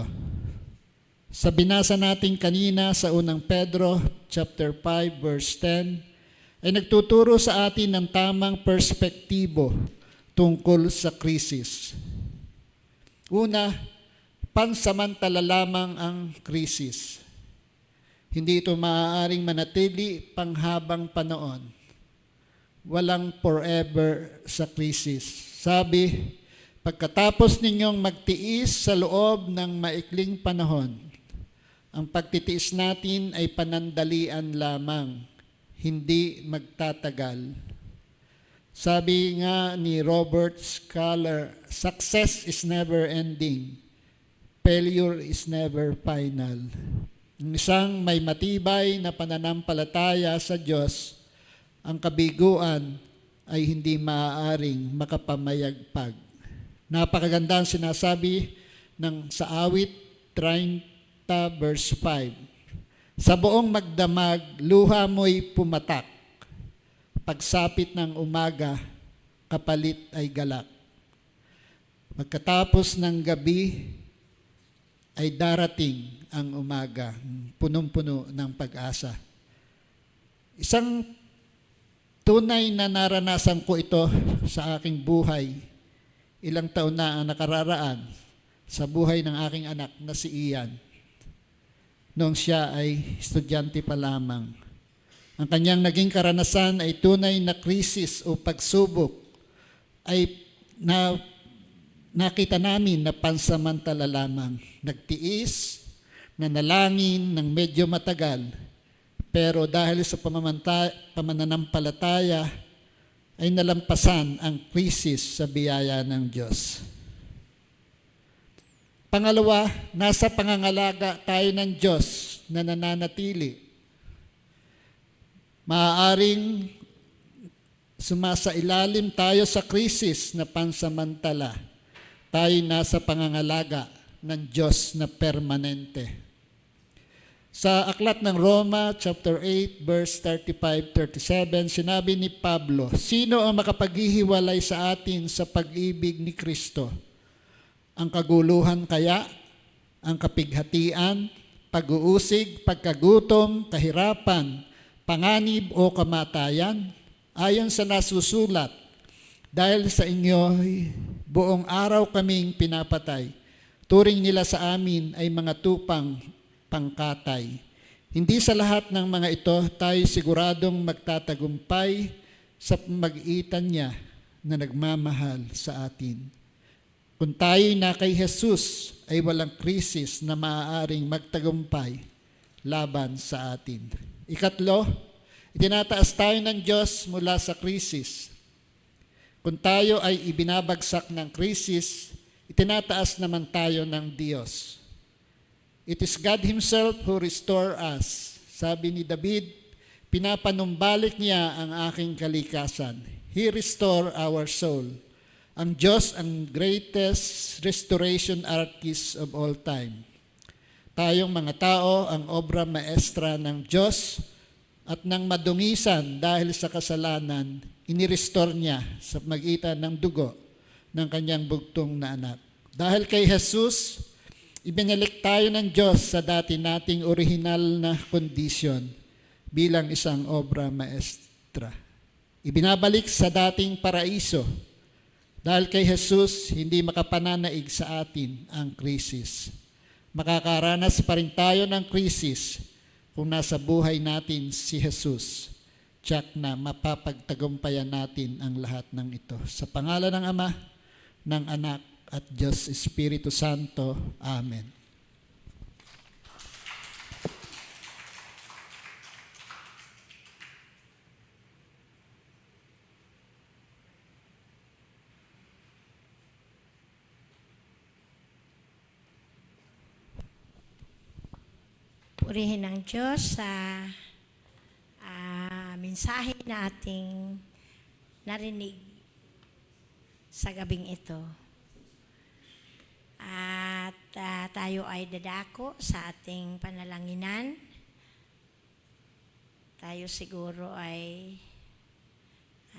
Sa binasa natin kanina sa unang Pedro chapter 5 verse 10 ay nagtuturo sa atin ng tamang perspektibo tungkol sa krisis. Una, pansamantala lamang ang krisis. Hindi ito maaaring manatili panghabang panahon. Walang forever sa krisis. Sabi, pagkatapos ninyong magtiis sa loob ng maikling panahon, ang pagtitiis natin ay panandalian lamang, hindi magtatagal. Sabi nga ni Robert Scholar, success is never ending. Failure is never final. Ang isang may matibay na pananampalataya sa Diyos, ang kabiguan ay hindi maaaring makapamayagpag. Napakaganda ang sinasabi sa awit 30 verse 5. Sa buong magdamag, luha mo'y pumatak. Pagsapit ng umaga, kapalit ay galak. Pagkatapos ng gabi, ay darating ang umaga, punong-puno ng pag-asa. Isang tunay na naranasan ko ito sa aking buhay. Ilang taon na ang nakararaan sa buhay ng aking anak na si Ian. Noong siya ay estudyante pa lamang. Ang kanyang naging karanasan ay tunay na krisis o pagsubok ay nakita namin na pansamantala lamang. Nagtiis, nanalangin ng medyo matagal, pero dahil sa pamananampalataya ay nalampasan ang krisis sa biyaya ng Diyos. Pangalawa, nasa pangangalaga tayo ng Diyos na nananatili. Maaaring sumasailalim tayo sa krisis na pansamantala. Tayo nasa pangangalaga ng Diyos na permanente. Sa aklat ng Roma, chapter 8, verse 35-37, sinabi ni Pablo, sino ang makapaghihiwalay sa atin sa pag-ibig ni Kristo? Ang kaguluhan kaya, ang kapighatian, pag-uusig, pagkagutom, kahirapan, panganib o kamatayan? Ayon sa nasusulat, dahil sa inyo buong araw kaming pinapatay. Turing nila sa amin ay mga tupang pangkatay. Hindi sa lahat ng mga ito tayo siguradong magtatagumpay sa pamagitan niya na nagmamahal sa atin. Kung tayo na kay Jesus ay walang krisis na maaaring magtagumpay laban sa atin. Ikatlo, itinataas tayo ng Diyos mula sa krisis. Kung tayo ay ibinabagsak ng krisis, itinataas naman tayo ng Diyos. It is God Himself who restore us. Sabi ni David, pinapanumbalik niya ang aking kalikasan. He restore our soul. Ang Diyos ang greatest restoration artist of all time. Tayong mga tao ang obra maestra ng Diyos at nang madungisan dahil sa kasalanan, inirestore niya sa magitan ng dugo ng kanyang bugtong na anak. Dahil kay Jesus, Ibinalik tayo ng Diyos sa dati nating orihinal na kondisyon bilang isang obra maestra. Ibinabalik sa dating paraiso. Dahil kay Jesus, hindi makapananaig sa atin ang krisis. Makakaranas pa rin tayo ng krisis kung nasa buhay natin si Jesus. Tiyak na mapapagtagumpayan natin ang lahat ng ito. Sa pangalan ng Ama, ng Anak, at Diyos Espiritu Santo. Amen. Purihin ng Diyos sa mensahe na ating narinig sa gabing ito. At tayo ay dadako sa ating panalanginan. Tayo siguro ay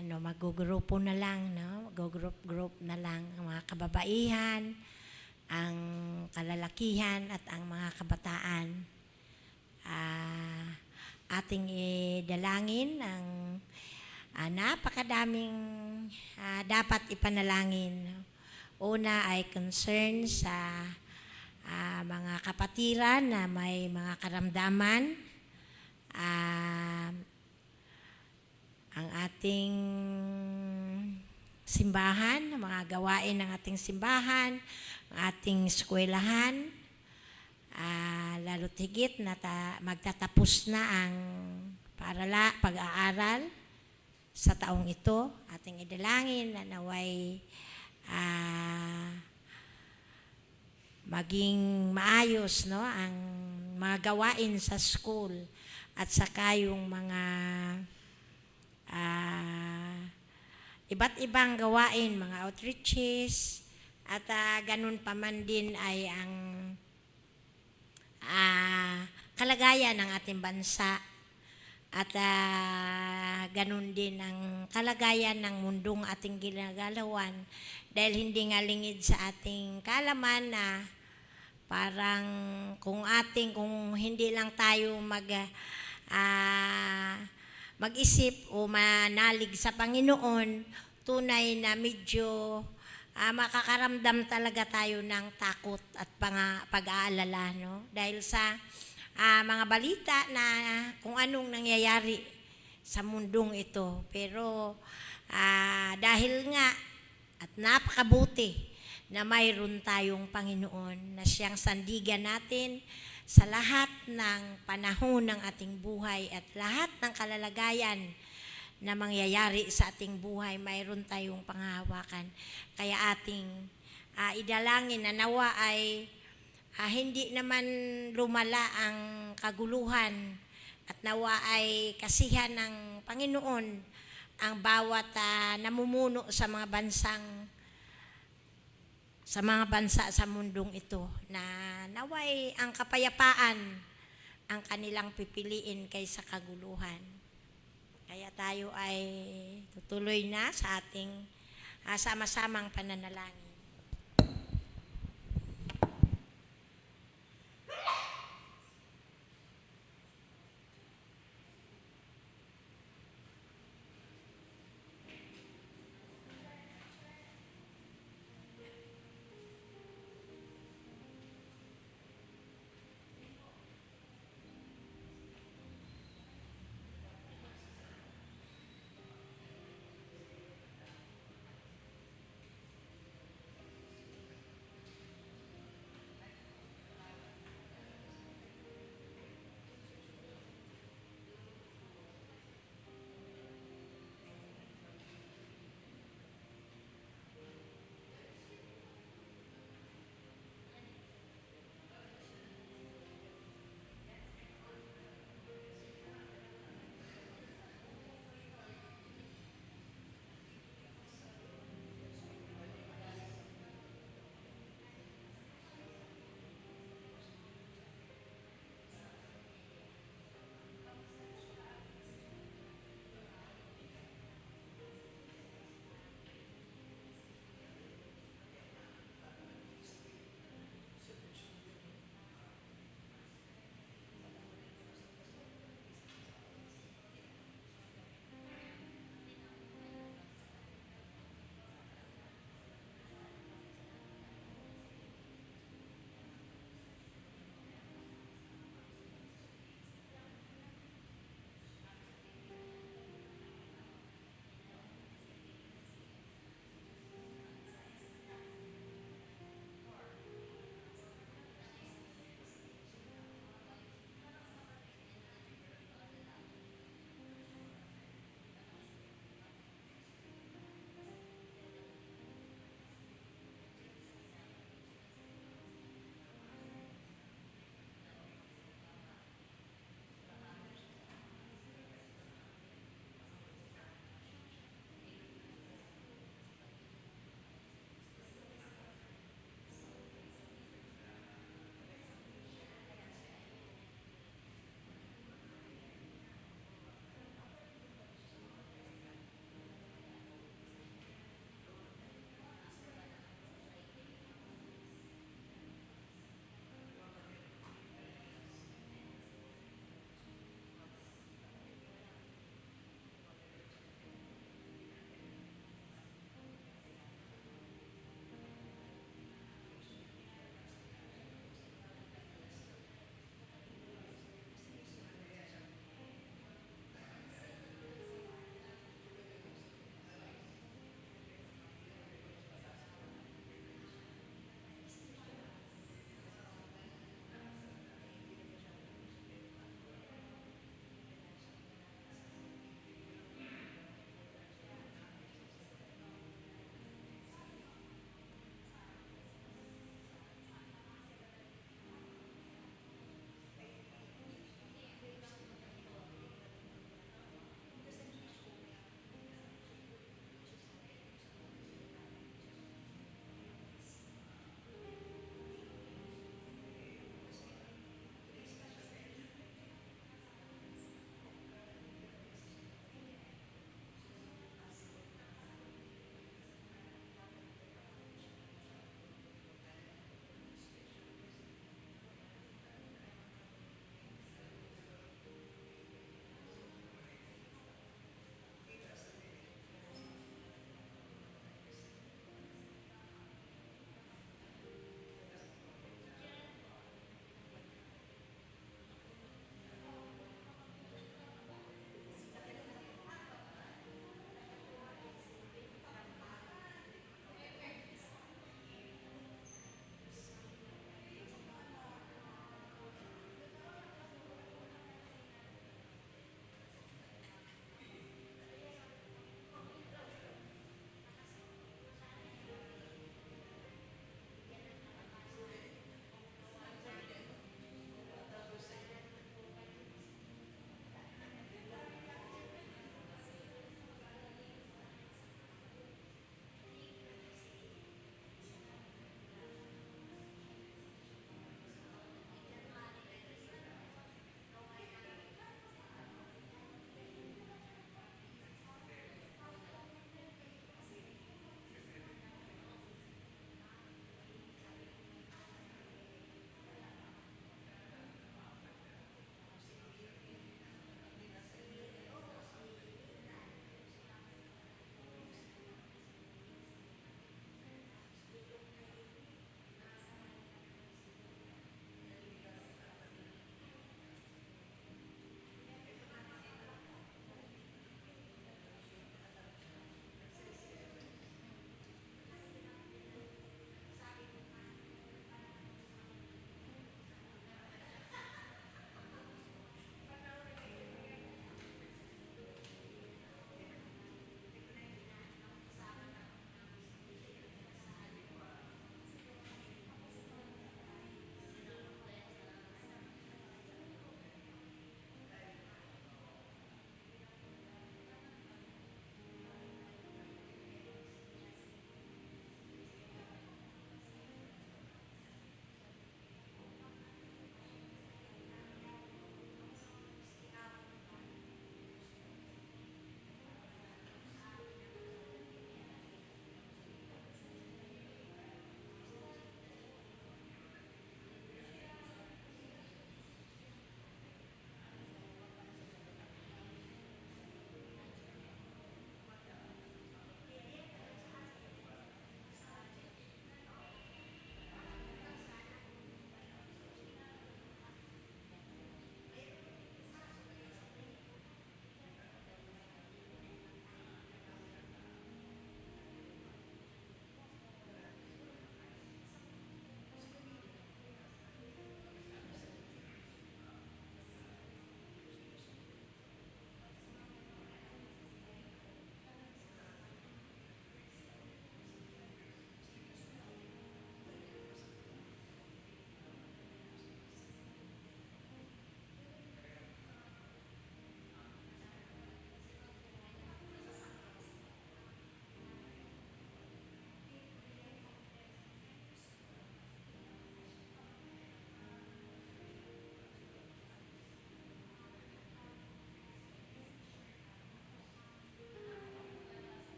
magugrupo na lang, no? Mag-group na lang ang mga kababaihan, ang kalalakihan at ang mga kabataan. Ating idalangin ang napakadaming dapat ipanalangin. Una ay concern sa mga kapatiran na may mga karamdaman. Ang ating simbahan, mga gawain ng ating simbahan, ang ating eskwelahan, lalo't higit na magtatapos na ang pag-aaral sa taong ito. Ating idalangin na naway maging maayos, no, ang mga gawain sa school at saka yung mga iba't ibang gawain, mga outreaches, at ganun pa man din ay ang kalagayan ng ating bansa at ganun din ang kalagayan ng mundong ating ginagalawan dahil hindi nga lingid sa ating kaalaman na parang kung hindi lang tayo mag-isip o manalig sa Panginoon, tunay na medyo makakaramdam talaga tayo ng takot at pag-aalala, no? Dahil sa mga balita na kung anong nangyayari sa mundong ito. Pero dahil nga at napakabuti na mayroon tayong Panginoon na siyang sandigan natin sa lahat ng panahon ng ating buhay at lahat ng kalalagayan na mangyayari sa ating buhay, mayroon tayong panghahawakan. Kaya ating idalangin na nawa ay hindi naman lumala ang kaguluhan at nawa ay kasihan ng Panginoon ang bawat namumuno sa mga bansa sa mundong ito na naway ang kapayapaan ang kanilang pipiliin kaysa kaguluhan. Kaya tayo ay tutuloy na sa ating sama-samang pananalangin.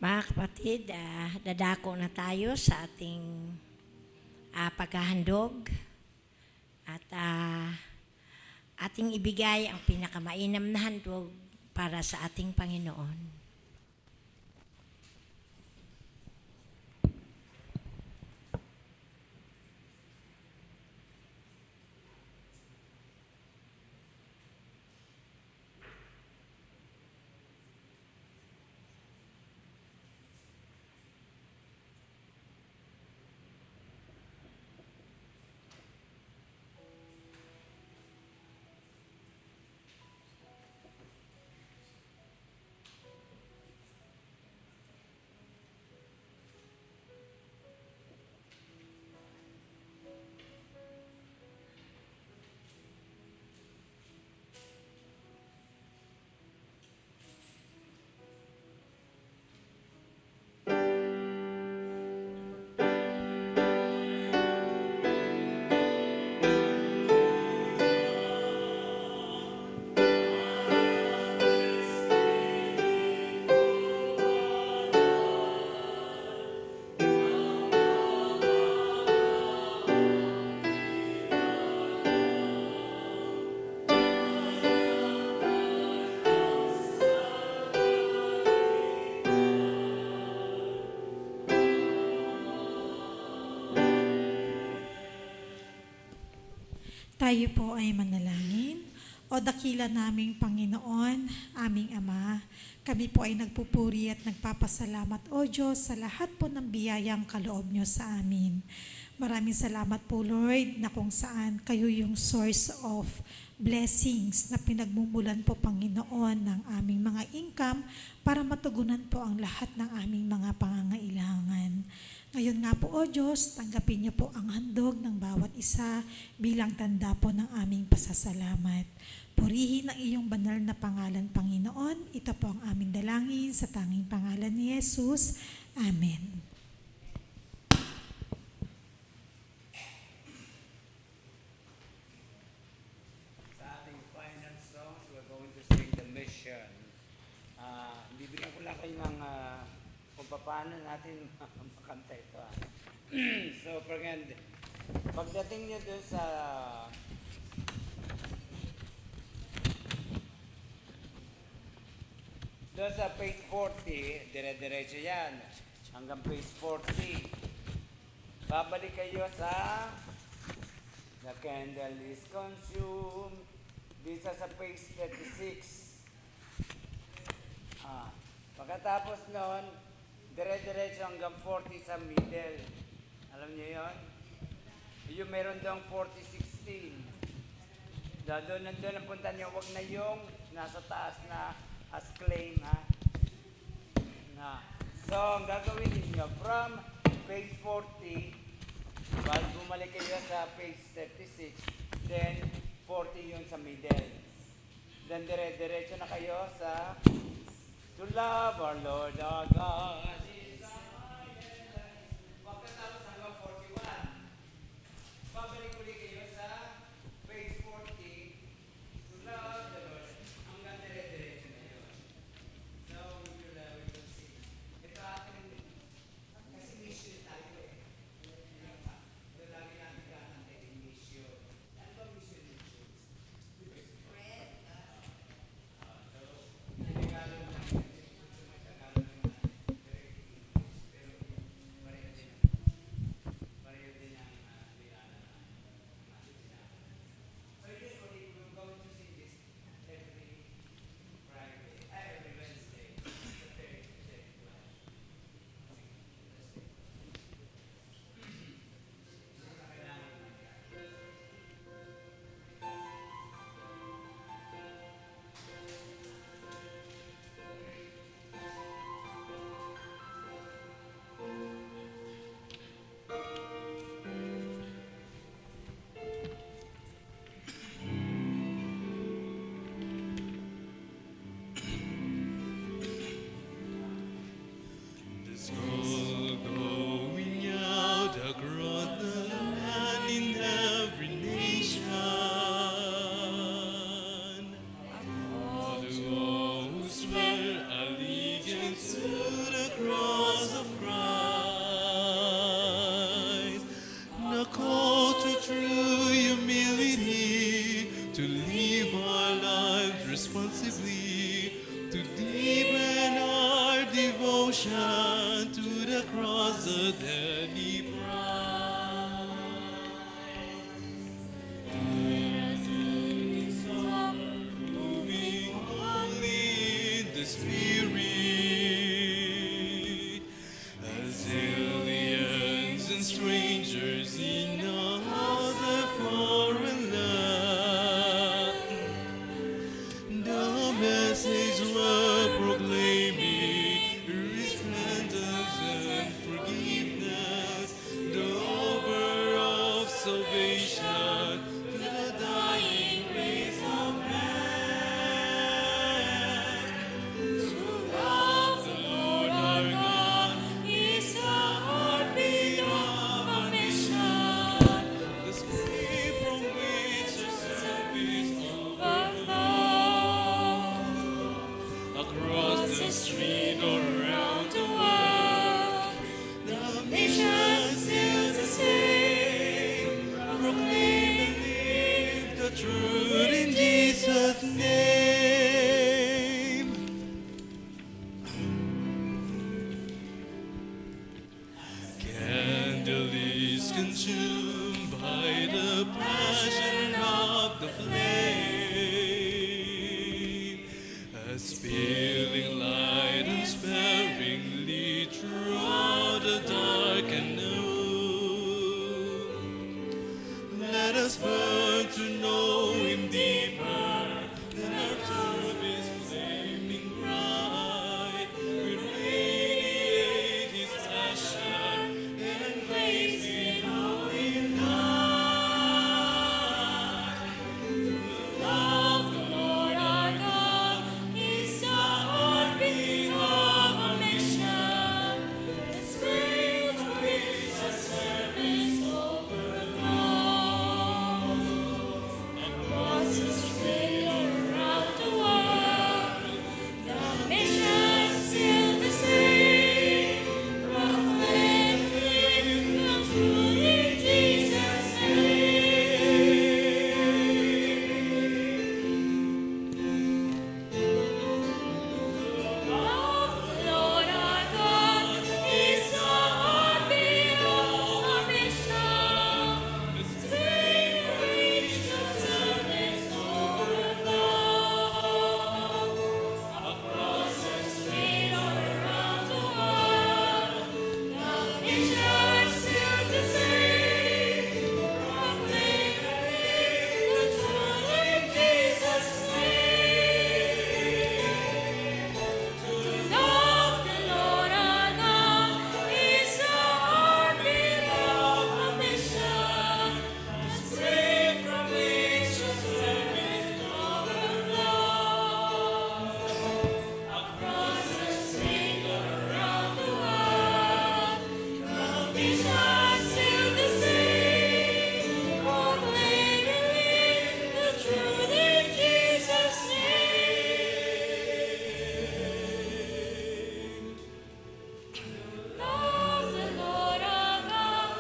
Mga kapatid, dadako na tayo sa ating paghahandog at ating ibigay ang pinakamainam na handog para sa ating Panginoon. Tayo po ay manalangin. O dakila naming Panginoon, aming Ama, kami po ay nagpupuri at nagpapasalamat, O Diyos, sa lahat po ng biyayang kaloob nyo sa amin. Maraming salamat po, Lord, na kung saan kayo yung source of blessings na pinagmumulan po, Panginoon, ng aming mga income para matugunan po ang lahat ng aming mga pangangailangan. Ngayon nga po, O Diyos, tanggapin niyo po ang handog ng bawat isa bilang tanda po ng aming pasasalamat. Purihin ang iyong banal na pangalan, Panginoon. Ito po ang aming dalangin sa tanging pangalan ni Jesus. Amen. Sa ating final songs, we're going to sing the mission. Bibigyan ko lang kayo ng kung paano natin makanta ito. So, pagdating nyo doon sa page 40, dire-diretso yan, hanggang page 40. Babalik kayo sa The candle is consumed. Dito sa page 36. Pagkatapos nun, dire-diretso hanggang 40 sa middle. Alam niyo yon? Yung meron doong 40-16. Doon ang punta niyo. Huwag na yung nasa taas na as claim, ha? So, ang gagawin niyo from page 40, bago bumalik kayo sa page 36, then 40 yun sa middle. Then dire-diretso na kayo sa To love our Lord our God is our life. Pagkatapos hanggang 41, babalik ulit kayo sa page 40, To love the Lord, hanggang dire-diretso na yun. So, we will see. Ito ating, kasi mission tayo eh. Ito lagi natin kakanta yung mission. Ano ba mission? Spread. and strangers in another foreign land. The message we're proclaiming, repentance and forgiveness, the offer of salvation to the dying race of man. To love the Lord our God is the heartbeat of our mission, the spirit from which our service overflows. Across the street or around the world, the mission still the same. Proclaim and live the truth in Jesus' name. Candle is consumed by the passion of the flame, as spilling light unsparingly throughout the dark and noon. Let us burn to know Him deeper, than our truth is flaming bright. We radiate His passion and blaze with holy light. Love the Lord our God is the heartbeat of our mission. The spirit from which our service overflows. Across the street or around the world, the mission still the same. Proclaim and live the truth in Jesus' Love the Lord our God is the heartbeat of our mission. The spirit from which our service overflows. Across the street or around the world, the mission still the same. Proclaim and live the truth in Jesus' name. To love the Lord our God is the heartbeat of our mission, the spirit from which our service overflows. Across the street or around the world, the mission still the same. Proclaim and live the truth in Jesus' name. Love the Lord our God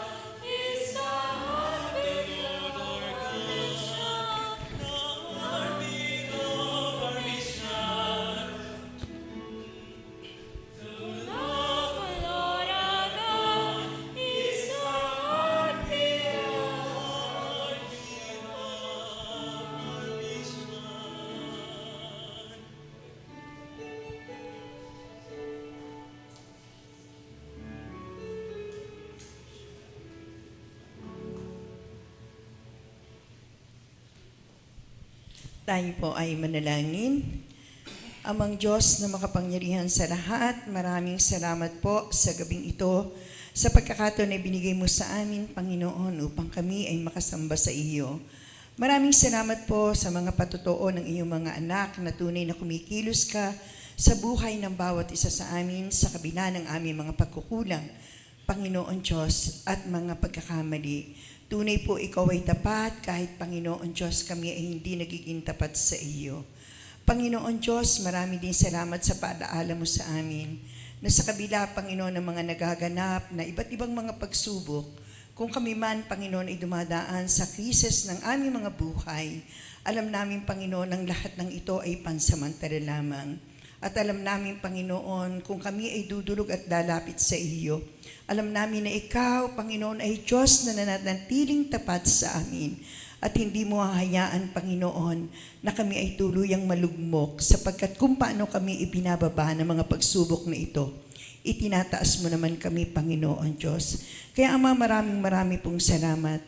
is the heartbeat of our mission, the heartbeat of our mission. To love the Lord our God is the heartbeat of our mission. Tayo po ay manalangin. Amang Diyos na makapangyarihan sa lahat, maraming salamat po sa gabing ito, sa pagkakataon na binigay mo sa amin, Panginoon, upang kami ay makasamba sa iyo. Maraming salamat po sa mga patutuo ng iyong mga anak na tunay na kumikilos ka sa buhay ng bawat isa sa amin sa kabila ng aming mga pagkukulang, Panginoon Diyos, at mga pagkakamali. Tunay po ikaw ay tapat kahit Panginoon Diyos kami ay hindi nagiging tapat sa iyo. Panginoon Diyos, marami din salamat sa paalaala mo sa amin na sa kabila, Panginoon, ng mga nagaganap na iba't ibang mga pagsubok, kung kami man, Panginoon, ay dumadaan sa krisis ng aming mga buhay, alam namin, Panginoon, ang lahat ng ito ay pansamantala lamang. At alam namin, Panginoon, kung kami ay dudulog at lalapit sa iyo, alam namin na ikaw, Panginoon, ay Diyos na nananatiling tapat sa amin. at hindi mo hahayaan, Panginoon, na kami ay tuluyang malugmok sapagkat kung paano kami ibinababa ng mga pagsubok na ito, itinataas mo naman kami, Panginoon Diyos. Kaya Ama, marami pong salamat.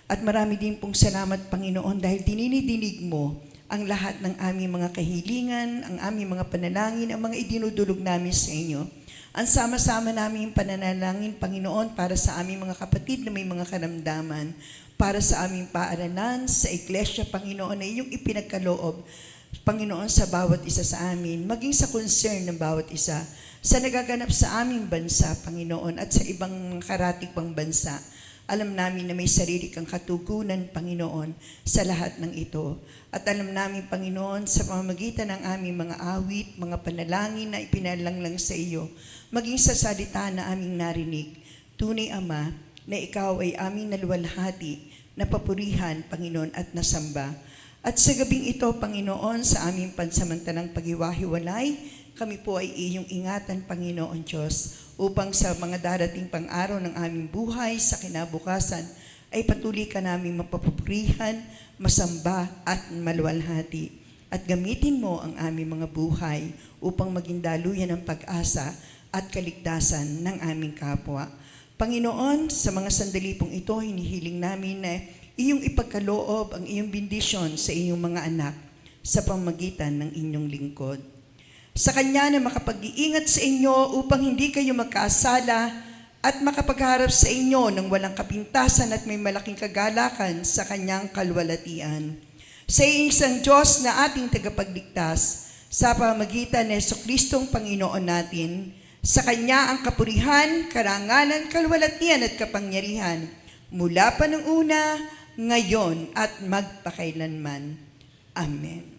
At marami din pong salamat, Panginoon, dahil dininidinig mo ang lahat ng aming mga kahilingan, ang aming mga panalangin, ang mga idinudulog namin sa inyo. Ang sama-sama namin pananalangin, Panginoon, para sa aming mga kapatid na may mga karamdaman, para sa aming paaralan, sa iglesia, Panginoon, na iyong ipinagkaloob, Panginoon, sa bawat isa sa amin, maging sa concern ng bawat isa, sa nagaganap sa aming bansa, Panginoon, at sa ibang karatig pang bansa. Alam namin na may sarili kang katugunan, Panginoon, sa lahat ng ito. At alam namin, Panginoon, sa pamamagitan ng aming mga awit, mga panalangin na ipinalanglang sa iyo, maging sa salita na aming narinig, tunay, Ama, na ikaw ay aming naluwalhati, napapurihan, Panginoon, at nasamba. At sa gabing ito, Panginoon, sa aming pansamantalang paghiwa-hiwalay, kami po ay iyong ingatan, Panginoon Diyos, upang sa mga darating pang araw ng aming buhay, sa kinabukasan, ay patuloy ka namin mapapurihan, masamba, at maluwalhati. At gamitin mo ang aming mga buhay upang maging daluyan ng pag-asa at kaligtasan ng aming kapwa. Panginoon, sa mga sandali pong ito, hinihiling namin na iyong ipagkaloob ang iyong bendisyon sa iyong mga anak sa pamamagitan ng inyong lingkod. Sa Kanya na makapag-iingat sa inyo upang hindi kayo magkasala at makapagharap sa inyo ng walang kapintasan at may malaking kagalakan sa Kanyang kalwalatian. Sa isang Diyos na ating tagapagligtas, sa pamamagitan ni Jesucristong Panginoon natin, sa Kanya ang kapurihan, karangalan, kalwalatian at kapangyarihan, mula pa ng una, ngayon at magpakailanman. Amen.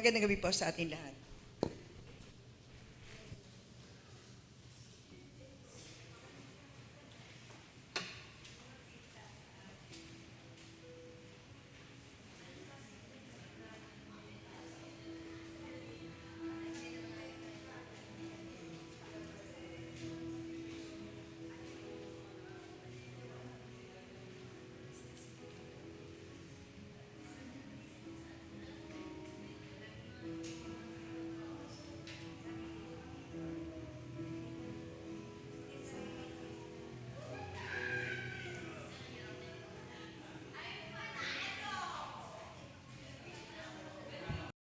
Magandang gabi po sa ating lahat.